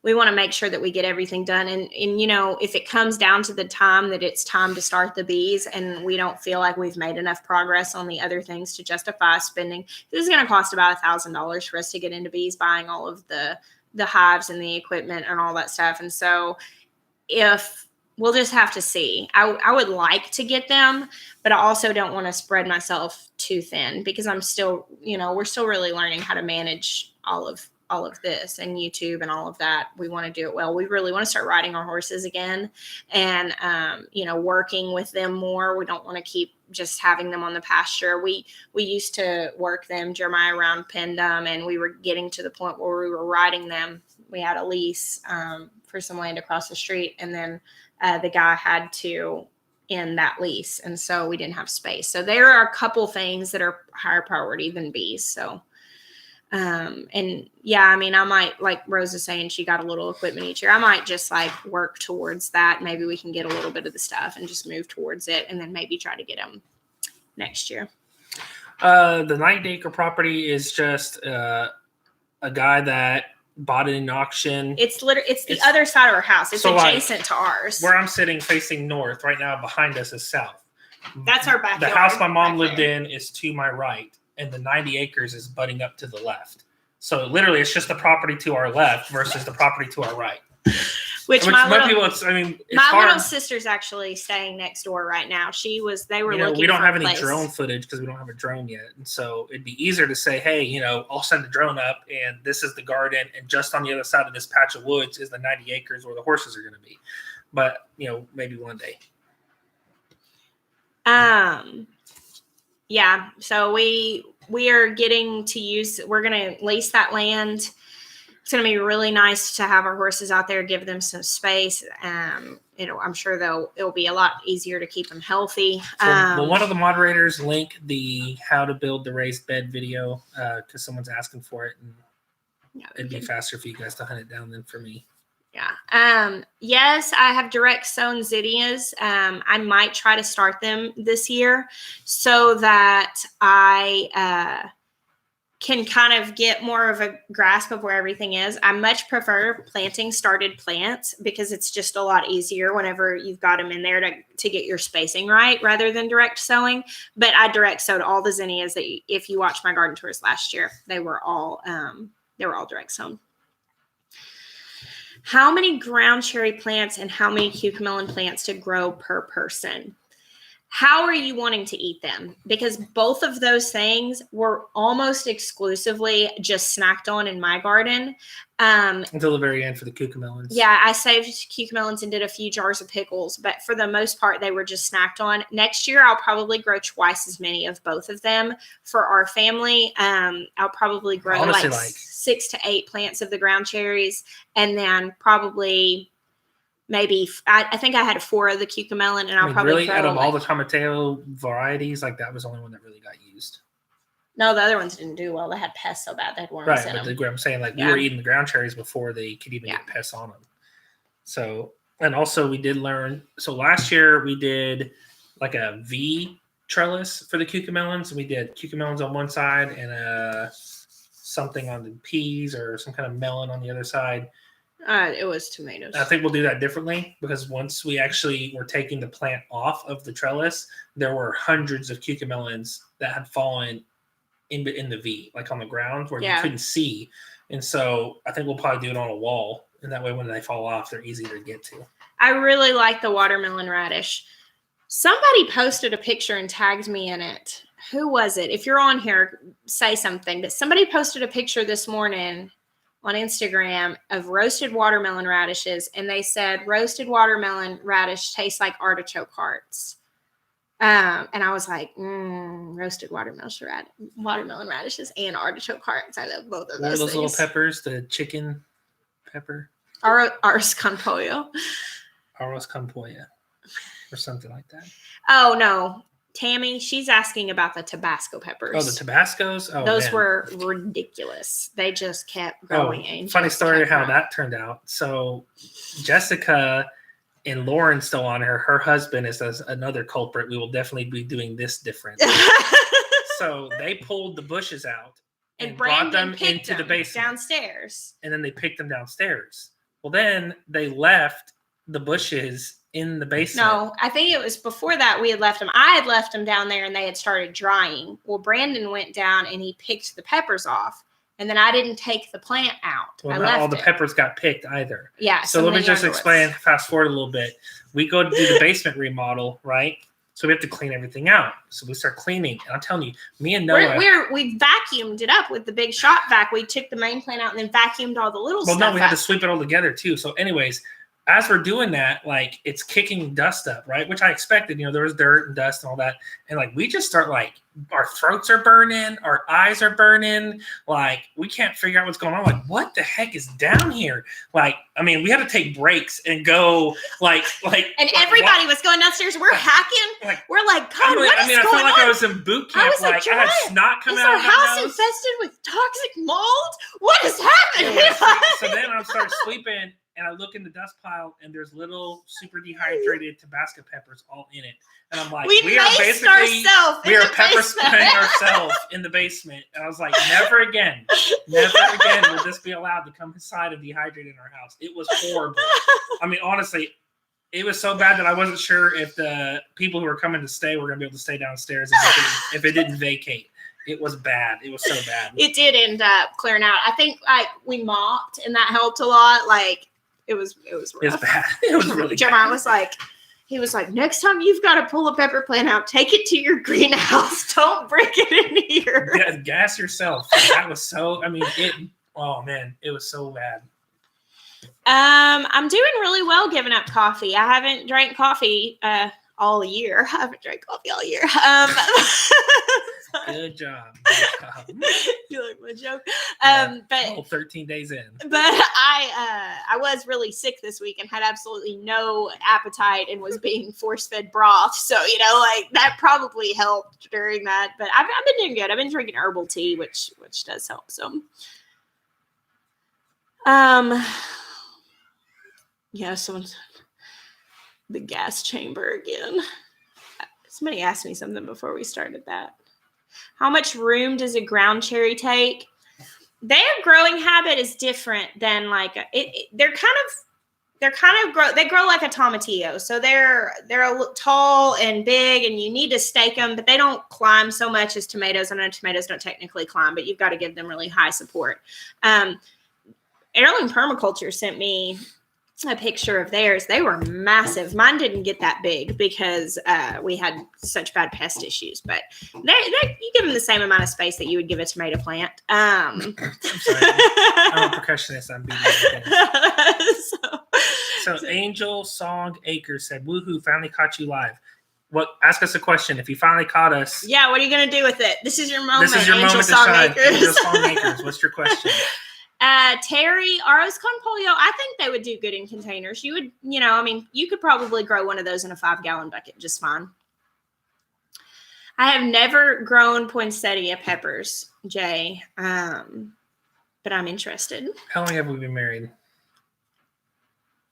we want to make sure that we get everything done. And if it comes down to the time that it's time to start the bees and we don't feel like we've made enough progress on the other things to justify spending, this is going to cost about $1,000 for us to get into bees, buying all of the hives and the equipment and all that stuff. And so we'll just have to see. I would like to get them, but I also don't want to spread myself too thin because I'm still, we're still really learning how to manage all of all of this and YouTube and all of that. We want to do it well. We really want to start riding our horses again and, working with them more. We don't want to keep just having them on the pasture. We used to work them. Jeremiah round penned them, and we were getting to the point where we were riding them. We had a lease for some land across the street, and then the guy had to end that lease, and so we didn't have space. So there are a couple things that are higher priority than bees. So I might, like Rose is saying, she got a little equipment each year. I might just like work towards that. Maybe we can get a little bit of the stuff and just move towards it, and then maybe try to get them next year. The 90-acre property is just a guy that bought it in auction. It's the other side of our house. It's so adjacent to ours. Where I'm sitting facing north right now, behind us is south. That's our backyard. The house my mom lived in is to my right, and the 90 acres is butting up to the left. So literally, it's just the property to our left versus the property to our right. Which my little hard. Sister's actually staying next door right now. They were looking. We don't for have a any place. Drone footage because we don't have a drone yet, and so it'd be easier to say, hey, I'll send the drone up, and this is the garden, and just on the other side of this patch of woods is the 90 acres where the horses are going to be. But maybe one day. Yeah. So we are getting to use. We're going to lease that land. It's going to be really nice to have our horses out there, give them some space. I'm sure it'll be a lot easier to keep them healthy. So, will one of the moderators link the how to build the raised bed video because someone's asking for it, and it'd be faster for you guys to hunt it down than for me. Yeah. Yes, I have direct sown zinnias. I might try to start them this year so that I can kind of get more of a grasp of where everything is. I much prefer planting started plants because it's just a lot easier whenever you've got them in there to get your spacing right rather than direct sowing. But I direct sowed all the zinnias that if you watched my garden tours last year, they were all direct sown. How many ground cherry plants and how many cucamelon plants to grow per person? How are you wanting to eat them? Because both of those things were almost exclusively just snacked on in my garden. Until the very end for the cucamelons. Yeah, I saved cucamelons and did a few jars of pickles, but for the most part, they were just snacked on. Next year, I'll probably grow twice as many of both of them for our family. I'll probably grow like 6 to 8 plants of the ground cherries, and then probably maybe I think I had 4 of the cucamelon, and I'll probably really out of all the tomato varieties, like that was the only one that really got used. No, the other ones didn't do well. They had pests so bad they had worms in them. But I'm saying, we were eating the ground cherries before they could even get pests on them. So, and also we did learn. So last year we did like a V trellis for the cucamelons. We did cucamelons on one side and something on the peas or some kind of melon on the other side. It was tomatoes. I think we'll do that differently because once we actually were taking the plant off of the trellis, there were hundreds of cucamelons that had fallen in the V, like on the ground where you couldn't see. And so I think we'll probably do it on a wall. And that way when they fall off, they're easier to get to. I really like the watermelon radish. Somebody posted a picture and tagged me in it. Who was it? If you're on here, say something. But somebody posted a picture this morning on Instagram of roasted watermelon radishes, and they said roasted watermelon radish tastes like artichoke hearts. And I was like, roasted watermelon radishes and artichoke hearts. I love both of those. What are those little peppers? The chicken pepper? Arroz con pollo. Arroz con pollo. Or something like that. Oh, no. Tammy, she's asking about the Tabasco peppers. Oh, the Tabascos? Oh, those were ridiculous. They just kept growing. Funny story how that turned out. So Jessica and Lauren's still on her. Her husband is another culprit. We will definitely be doing this different. So they pulled the bushes out and brought them into the basement. Downstairs. And then they picked them downstairs. Well, then they left the bushes in the basement. No, I think it was before that we had left them. I had left them down there and they had started drying. Well, Brandon went down and he picked the peppers off. And then I didn't take the plant out. Well, not all the peppers got picked either. Yeah. So let me just explain, fast forward a little bit. We go to do the basement remodel, right? So we have to clean everything out. So we start cleaning. And I'm telling you, me and Noah. We vacuumed it up with the big shop vac. We took the main plant out and then vacuumed all the little stuff. Well, no, we had to sweep it all together too. So anyways, as we're doing that, like it's kicking dust up, right? Which I expected, there was dirt and dust and all that. And like, we just start like, our throats are burning, our eyes are burning. Like we can't figure out what's going on. Like, what the heck is down here? Like, I mean, we had to take breaks and go and everybody was going downstairs. We're hacking. We're like, God, what is going on? I felt like I was in boot camp. I had snot coming out of my house nose. infested with toxic mold? What is happening? So then I started sleeping. And I look in the dust pile, and there's little super dehydrated Tabasco peppers all in it. And I'm like, we are pepper spraying ourselves in the basement. And I was like, never again will this be allowed to come inside of dehydrated in our house. It was horrible. I mean, honestly, it was so bad that I wasn't sure if the people who were coming to stay were going to be able to stay downstairs if it didn't vacate. It was bad. It was so bad. It did end up clearing out. I think we mopped, and that helped a lot. Like, it was rough. It was bad. It was really Jeremiah bad. He was like, next time you've got to pull a pepper plant out, take it to your greenhouse. Don't bring it in here. Yeah, gas yourself. That was so, it was so bad. I'm doing really well giving up coffee. I haven't drank coffee all year. I haven't drank coffee all year. Good job. You like my joke? But 13 days in. But I was really sick this week and had absolutely no appetite and was being force-fed broth. So, that probably helped during that. But I've been doing good. I've been drinking herbal tea, which does help some. Someone's the gas chamber again. Somebody asked me something before we started that. How much room does a ground cherry take? Their growing habit is different than they grow like a tomatillo. So they're tall and big, and you need to stake them, but they don't climb so much as tomatoes. I know tomatoes don't technically climb, but you've got to give them really high support. Heirloom Permaculture sent me a picture of theirs. They were massive. Mine didn't get that big because we had such bad pest issues, but you give them the same amount of space that you would give a tomato plant. I'm sorry. I'm a percussionist. I'm being So Angel Song Acres said, woohoo, finally caught you live. Ask us a question. If you finally caught us. Yeah, what are you going to do with it? This is your moment. This is your moment to shine. Angel Song Acres. What's your question? Terry, Aros con polio, I think they would do good in containers. You would, you could probably grow one of those in a 5-gallon bucket just fine. I have never grown poinsettia peppers, Jay, but I'm interested. How long have we been married?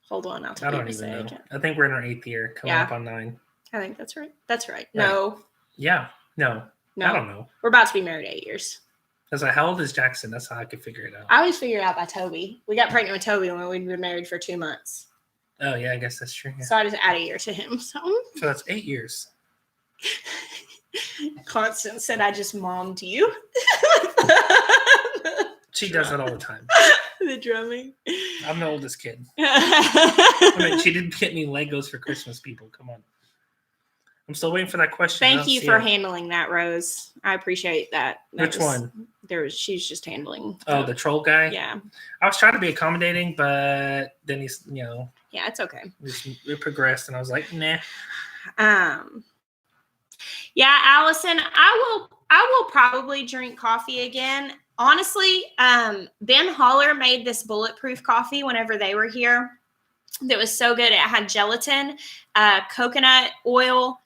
Hold on, I don't even know. I think we're in our 8th year, coming up on 9. I think that's right. That's right. No. Yeah. No. I don't know. We're about to be married 8 years. How old is Jackson? That's how I could figure it out. I always figure it out by Toby. We got pregnant with Toby when we'd been married for 2 months. Oh, yeah, I guess that's true. Yeah. So I just add a year to him. So that's 8 years. Constance said I just mommed you. She does that all the time. The drumming. I'm the oldest kid. She didn't get me Legos for Christmas, people. Come on. I'm still waiting for that question. Thank you for handling that, Rose. I appreciate that. Which one? She's just handling. The troll guy? Yeah. I was trying to be accommodating, but then he's, Yeah, it's okay. We progressed, and I was like, nah. Yeah, Allison, I will probably drink coffee again. Honestly, Ben Holler made this bulletproof coffee whenever they were here. That was so good. It had gelatin, coconut oil,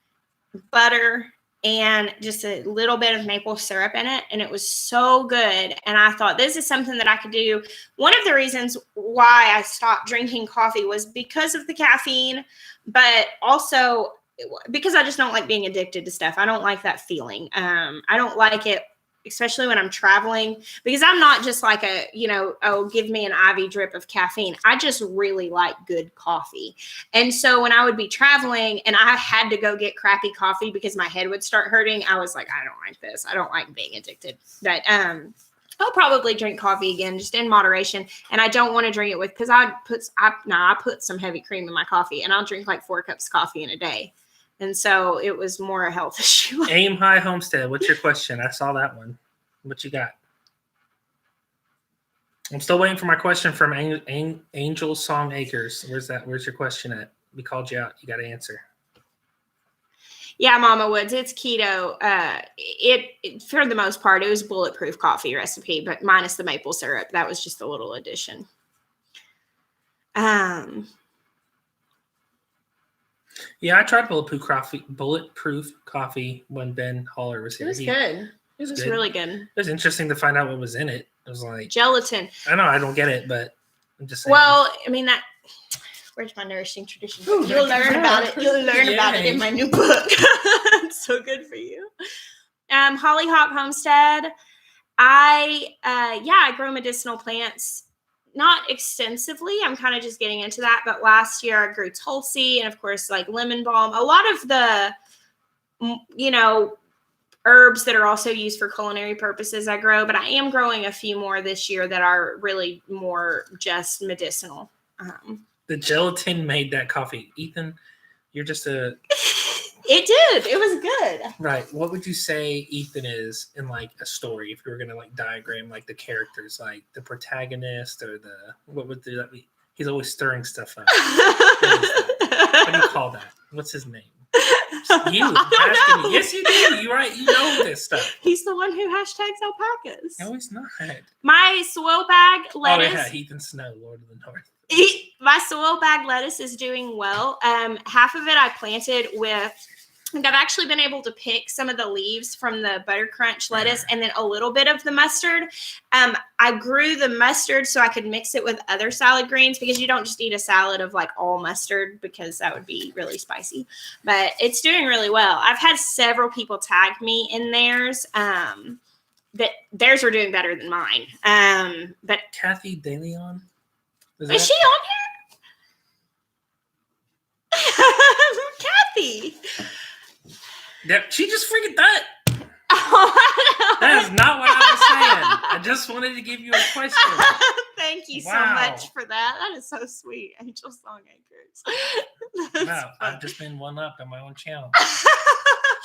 butter, and just a little bit of maple syrup in it. And it was so good. And I thought this is something that I could do. One of the reasons why I stopped drinking coffee was because of the caffeine, but also because I just don't like being addicted to stuff. I don't like that feeling. I don't like it, especially when I'm traveling, because I'm not just like give me an IV drip of caffeine. I just really like good coffee. And so when I would be traveling and I had to go get crappy coffee because my head would start hurting, I was like, I don't like this. I don't like being addicted. But I'll probably drink coffee again, just in moderation. And I don't want to drink it because I put some heavy cream in my coffee, and I'll drink like 4 cups of coffee in a day. And so it was more a health issue. Aim High Homestead. What's your question? I saw that one. What you got? I'm still waiting for my question from Angel Song Acres. Where's your question at? We called you out. You got to answer. Yeah, Mama Woods, it's keto. It for the most part, it was bulletproof coffee recipe, but minus the maple syrup. That was just a little addition. Yeah, I tried bulletproof coffee when Ben Holler was here. It was good. It was really good. It was interesting to find out what was in it. It was like gelatin. I know I don't get it, but I'm just saying. Well, I mean that. Where's my nourishing tradition? Ooh, you'll learn about it. You'll learn about it in my new book. It's so good for you. Hollyhock Homestead. I grow medicinal plants. Not extensively. I'm kind of just getting into that. But last year I grew Tulsi and of course like lemon balm. A lot of the, herbs that are also used for culinary purposes I grow. But I am growing a few more this year that are really more just medicinal. The gelatin made that coffee. Ethan, you're just a... It did. It was good. Right. What would you say Ethan is in like a story if you were going to like diagram like the characters, like the protagonist or what would that be? He's always stirring stuff up. What do you call that? What's his name? You. I don't know. Yes, you do. You're right. You know this stuff. He's the one who hashtags alpacas. No, he's not. My soil bag lettuce. Oh, yeah. Ethan Snow, Lord of the North. My soil bag lettuce is doing well. Half of it I planted with, and I've actually been able to pick some of the leaves from the butter crunch lettuce and then a little bit of the mustard. I grew the mustard so I could mix it with other salad greens because you don't just eat a salad of like all mustard because that would be really spicy. But it's doing really well. I've had several people tag me in theirs. That theirs are doing better than mine. But Kathy DeLeon? Is she on here? Kathy. Yeah, she just freaking that. That is not what I was saying. I just wanted to give you a question. Thank you so much for that. That is so sweet. Angel Song Acres. Wow, I've just been one up on my own channel.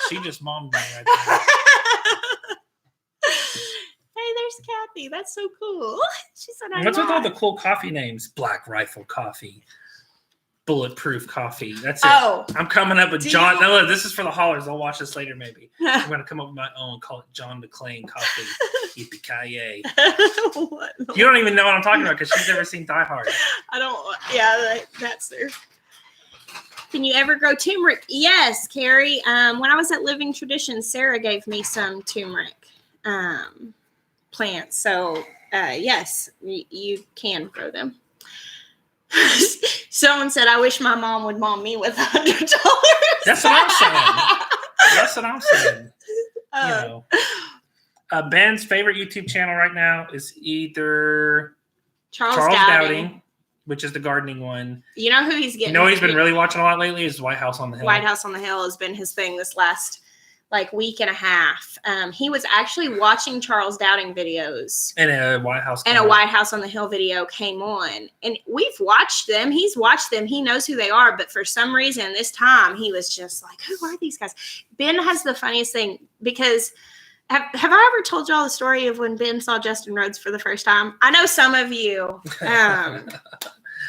She just mommed me right there. Hey, there's Kathy. That's so cool. She said, what's with all the cool coffee names? Black Rifle Coffee. Bulletproof Coffee. That's it. Oh, I'm coming up with John. No, this is for the haulers. I'll watch this later, maybe. I'm going to come up with my own. Call it John McClane Coffee. Yippee-ki-yay. You don't even know what I'm talking about because she's never seen Die Hard. I don't. Yeah, that's there. Can you ever grow turmeric? Yes, Carrie. When I was at Living Traditions, Sarah gave me some turmeric plants. So, yes, you can grow them. Someone said, I wish my mom would mom me with $100. That's what I'm saying. Ben's favorite YouTube channel right now is either Charles Dowding, which is the gardening one. You know who he's getting? He's been really watching a lot lately is White House on the Hill. White House on the Hill has been his thing this last week and a half. He was actually watching Charles Dowding videos. And a White House on the Hill video came on. And we've watched them. He's watched them. He knows who they are. But for some reason, this time, he was just like, who are these guys? Ben has the funniest thing because have I ever told y'all the story of when Ben saw Justin Rhodes for the first time? I know some of you.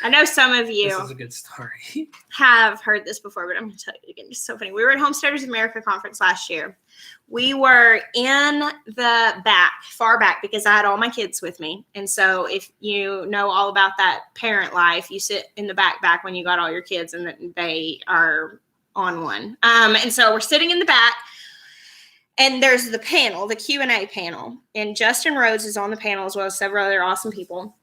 This is a good story. Have heard this before, but I'm going to tell you again. It's so funny. We were at Homesteaders America conference last year. We were in the back, far back, because I had all my kids with me. And so if you know all about that parent life, you sit in the back when you got all your kids and they are on one. And so we're sitting in the back. And there's the panel, the Q&A panel. And Justin Rhodes is on the panel as well as several other awesome people.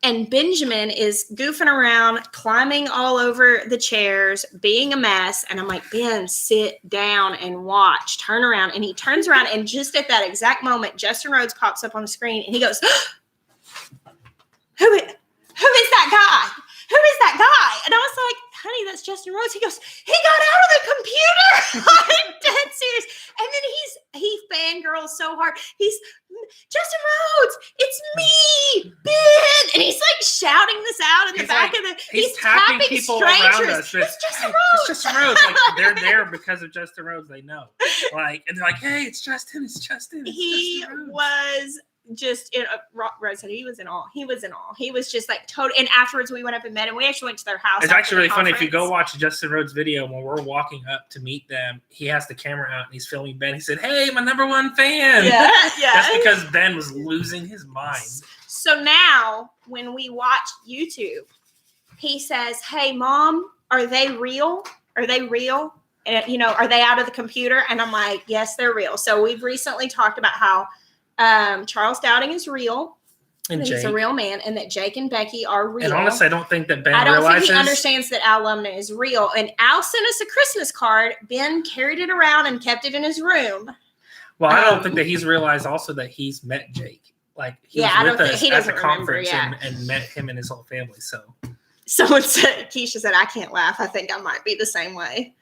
And Benjamin is goofing around, climbing all over the chairs, being a mess. And I'm like, Ben, sit down and watch. Turn around. And he turns around. And just at that exact moment, Justin Rhodes pops up on the screen. And he goes, who is that guy? Who is that guy? And I was like, honey, that's Justin Rhodes. He goes, he got out of the computer. I'm dead serious. And then he fangirls so hard. He's, Justin Rhodes, it's me, Ben. And he's like shouting this out in the back of the. He's tapping people strangers. Around us. It's Justin Rhodes. It's Justin Rhodes. Like they're there because of Justin Rhodes. They know. Like, and they're like, "Hey, it's Justin. It's Justin." He was just in Rose said he was in awe. He was in awe. He was just like total. And afterwards, we went up and met him. We actually went to their house. It's actually really funny if you go watch Justin Rhodes' video when we're walking up to meet them. He has the camera out and he's filming Ben. He said, "Hey, my #1 fan." Yeah. That's because Ben was losing his mind. So now, when we watch YouTube, he says, "Hey, Mom, are they real? Are they real? And, are they out of the computer?" And I'm like, "Yes, they're real." So we've recently talked about how Charles Dowding is real, and he's a real man, and that Jake and Becky are real. And honestly, I don't think that Ben think he understands that Al Lumna is real. And Al sent us a Christmas card. Ben carried it around and kept it in his room. Well, I don't think that he's realized also that he's met Jake. Like, he was with us at the conference and met him and his whole family. So someone said, Keisha said, "I can't laugh. I think I might be the same way."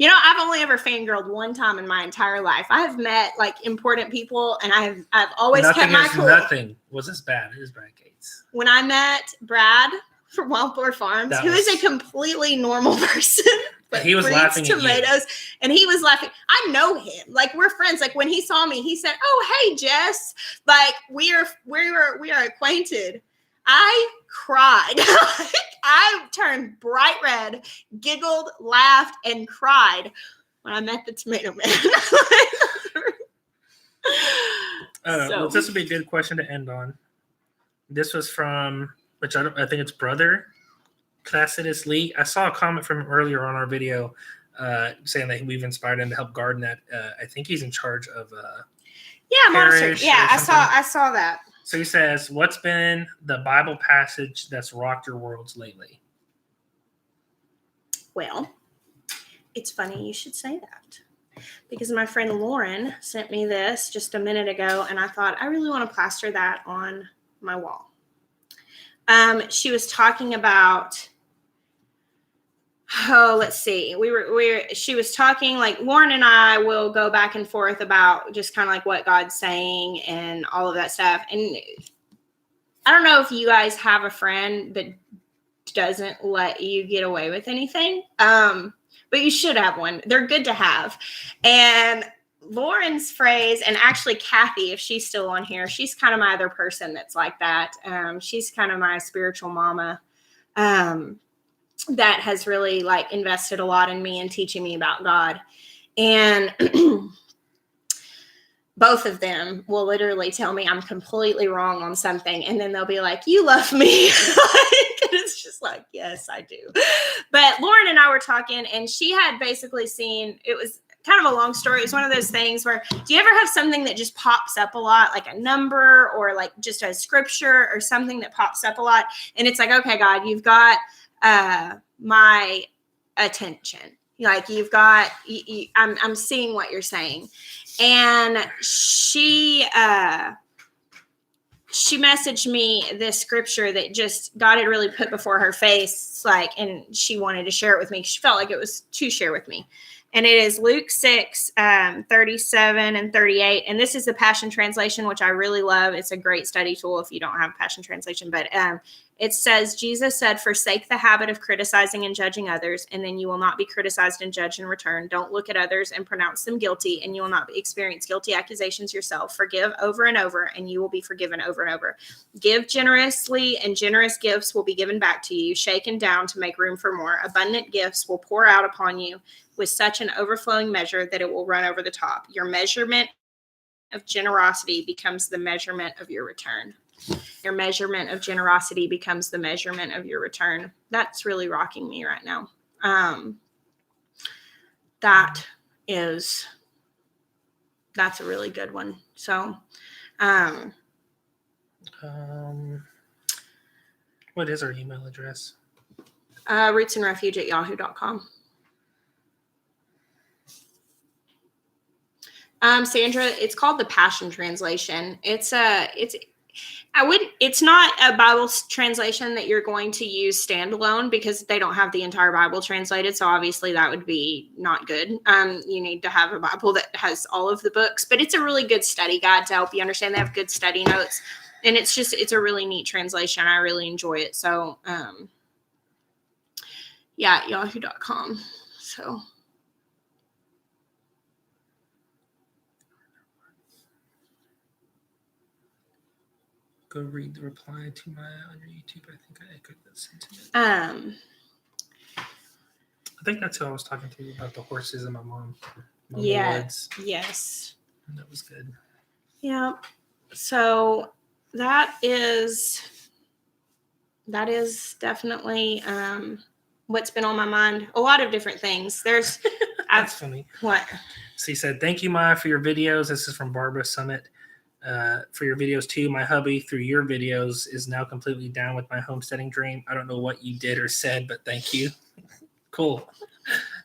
I've only ever fangirled one time in my entire life. I have met important people, and I've always kept my cool. Nothing was as bad as Brad Gates. When I met Brad from Wild Boar Farms, who is a completely normal person, but he was laughing at tomatoes, and he was laughing. I know him. Like, we're friends. Like, when he saw me, he said, "Oh, hey, Jess." Like, we are acquainted. I cried. I turned bright red, giggled, laughed, and cried when I met the Tomato Man. Well, this would be a good question to end on. This was from, I think it's Brother Classidus Lee. I saw a comment from him earlier on our video saying that we've inspired him to help garden that. I think he's in charge of monster. Yeah, I saw that. So he says, "What's been the Bible passage that's rocked your worlds lately?" Well, it's funny you should say that, because my friend Lauren sent me this just a minute ago, and I thought, I really want to plaster that on my wall. She was talking about, let's see. She was talking, like, Lauren and I will go back and forth about just kind of like what God's saying and all of that stuff. And I don't know if you guys have a friend that doesn't let you get away with anything. But you should have one. They're good to have. And Lauren's phrase, and actually Kathy, if she's still on here, she's kind of my other person that's like that. She's kind of my spiritual mama. That has really invested a lot in me and teaching me about God. And both of them will literally tell me I'm completely wrong on something. And then they'll be like, "You love me." And it's just like, yes, I do. But Lauren and I were talking, and she had basically seen, it was kind of a long story. It was one of those things where, do you ever have something that just pops up a lot, like a number or just a scripture or something that pops up a lot? And it's like, okay, God, you've got my attention. You've got, I'm seeing what you're saying. And she messaged me this scripture that just God had really put before her face, and she wanted to share it with me. She felt like it was to share with me. And it is Luke 6, 37 and 38. And this is the Passion Translation, which I really love. It's a great study tool if you don't have Passion Translation. But it says, Jesus said, "Forsake the habit of criticizing and judging others, and then you will not be criticized and judged in return. Don't look at others and pronounce them guilty, and you will not experience guilty accusations yourself. Forgive over and over, and you will be forgiven over and over. Give generously, and generous gifts will be given back to you, shaken down to make room for more. Abundant gifts will pour out upon you with such an overflowing measure that it will run over the top. Your measurement of generosity becomes the measurement of your return." Your measurement of generosity becomes the measurement of your return. That's really rocking me right now. That's a really good one. So, what is our email address? rootsandrefuge@yahoo.com. Sandra, it's called the Passion Translation. It's not a Bible translation that you're going to use standalone, because they don't have the entire Bible translated. So obviously that would be not good. You need to have a Bible that has all of the books, but it's a really good study guide to help you understand. They have good study notes. And it's a really neat translation. I really enjoy it. So, yeah, yahoo.com. So. Go read the reply to my on your YouTube. I think I echoed that sentiment. I think that's who I was talking to about the horses and my mom. Yes. And that was good. Yeah. So that is definitely what's been on my mind. A lot of different things. That's funny. What? So he said, "Thank you, Maya, for your videos." This is from Barbara Summit. For your videos too. My hubby, through your videos, is now completely down with my homesteading dream. I don't know what you did or said, but thank you. Cool.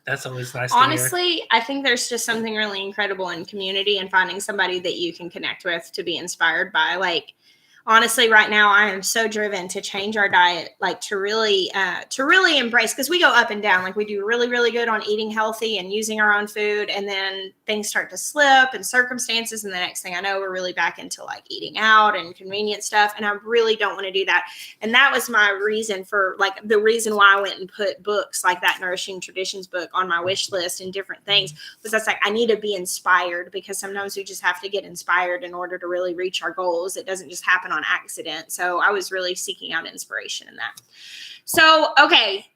That's always nice to hear. Honestly, I think there's just something really incredible in community and finding somebody that you can connect with to be inspired by. Like, honestly, right now I am so driven to change our diet, like to really embrace, because we go up and down. Like, we do really, really good on eating healthy and using our own food, and then things start to slip and circumstances, and the next thing I know, we're really back into like eating out and convenient stuff, and I really don't want to do that. And that was my reason for, like, the reason why I went and put books like that Nourishing Traditions book on my wish list and different things, was that's like, I need to be inspired, because sometimes we just have to get inspired in order to really reach our goals. It doesn't just happen on accident. So I was really seeking out inspiration in that. So, okay,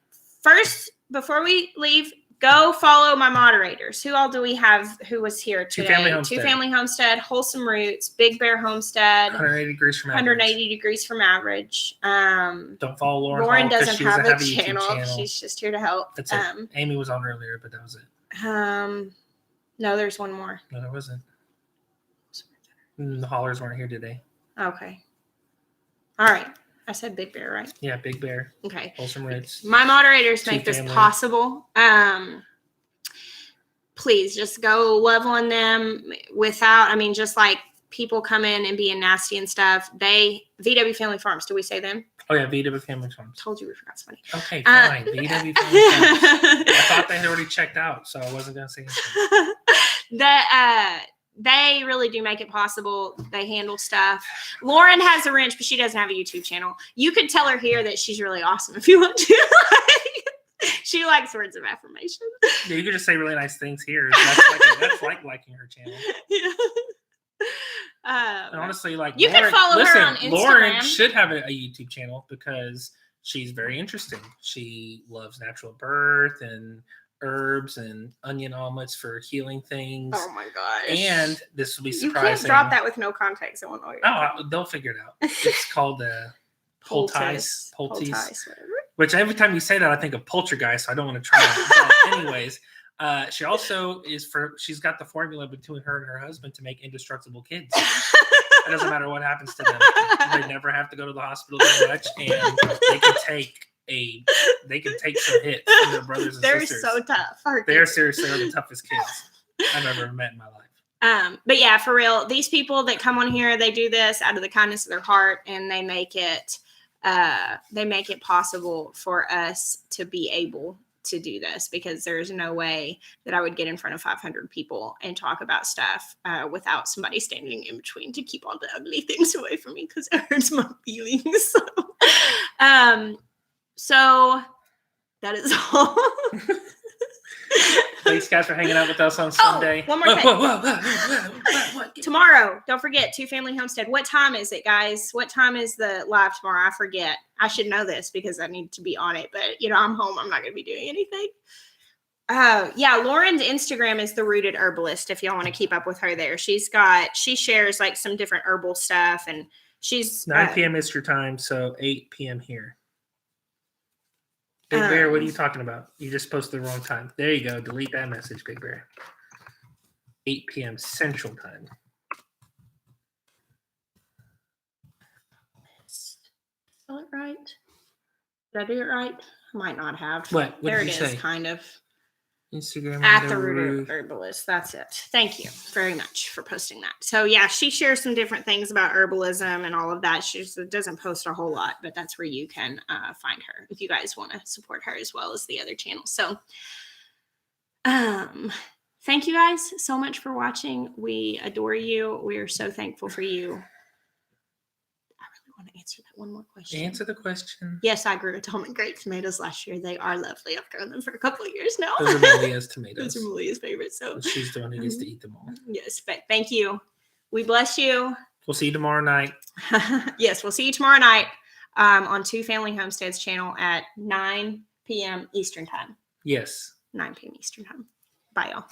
first, before we leave, go follow my moderators. Who all do we have who was here today? Two Family Homestead, Wholesome Roots, Big Bear Homestead, 180 degrees from average. 180 degrees from average. Don't follow Lauren. Lauren doesn't have a channel. She's just here to help. That's it. Amy was on earlier, but that was it. No, there's one more. No, there wasn't. The haulers weren't here today. Okay. All right. I said Big Bear, right? Yeah, Big Bear. Okay. Wholesome Roots. My moderators make this possible. Please just go leveling them without, just like people come in and being nasty and stuff. VW Family Farms. Do we say them? Oh, yeah, VW Family Farms. Told you we forgot somebody. Okay, fine. VW Family Farms. I thought they had already checked out, so I wasn't going to say anything. They really do make it possible. They handle stuff. Lauren has a wrench, but she doesn't have a YouTube channel. You could tell her here that she's really awesome if you want to. She likes words of affirmation. Yeah, you could just say really nice things here. That's like liking her channel. Yeah. And honestly, like, you can follow her on Instagram. Lauren should have a YouTube channel because she's very interesting. She loves natural birth and herbs and onion omelets for healing things. Oh my gosh. And this will be surprising. You can't drop that with no context. They'll figure it out. It's called poultice, which every time you say that, I think of poltergeist, so I don't want to try it. But anyways, she also she's got the formula between her and her husband to make indestructible kids. It doesn't matter what happens to them. They never have to go to the hospital very much, and they can take some hits from their brothers and sisters. They're so tough. They're seriously the toughest kids I've ever met in my life. But yeah, for real, these people that come on here, they do this out of the kindness of their heart, and they make it possible for us to be able to do this, because there's no way that I would get in front of 500 people and talk about stuff without somebody standing in between to keep all the ugly things away from me, because it hurts my feelings. So that is all. Thanks, guys, for hanging out with us on Sunday. One more thing. Tomorrow, don't forget, Two Family Homestead. What time is it, guys? What time is the live tomorrow? I forget. I should know this because I need to be on it. But, I'm home. I'm not going to be doing anything. Yeah, Lauren's Instagram is The Rooted Herbalist, if y'all want to keep up with her there. She shares like some different herbal stuff, and she's 9 p.m. Eastern time, so 8 p.m. here. Big Bear, what are you talking about? You just posted the wrong time. There you go. Delete that message, Big Bear. 8 p.m. Central time. Spell it right? Did I do it right? I might not have. What there did it you is, say? kind of. Instagram at the Rooted Herbalist. That's it. Thank you very much for posting that. So yeah, she shares some different things about herbalism and all of that. She doesn't post a whole lot, but that's where you can find her if you guys want to support her as well as the other channels. So thank you guys so much for watching. We adore you. We are so thankful for you. want to answer that one more question. Answer the question. Yes, I grew Atomic Great tomatoes last year. They are lovely. I've grown them for a couple of years now. Those are Malia's tomatoes. Those are Malia's favorites. So she's the one who gets to eat them all. Yes, but thank you. We bless you. We'll see you tomorrow night. Yes, we'll see you tomorrow night on Two Family Homesteads channel at 9 p.m. Eastern Time. Yes. 9 p.m. Eastern Time. Bye, y'all.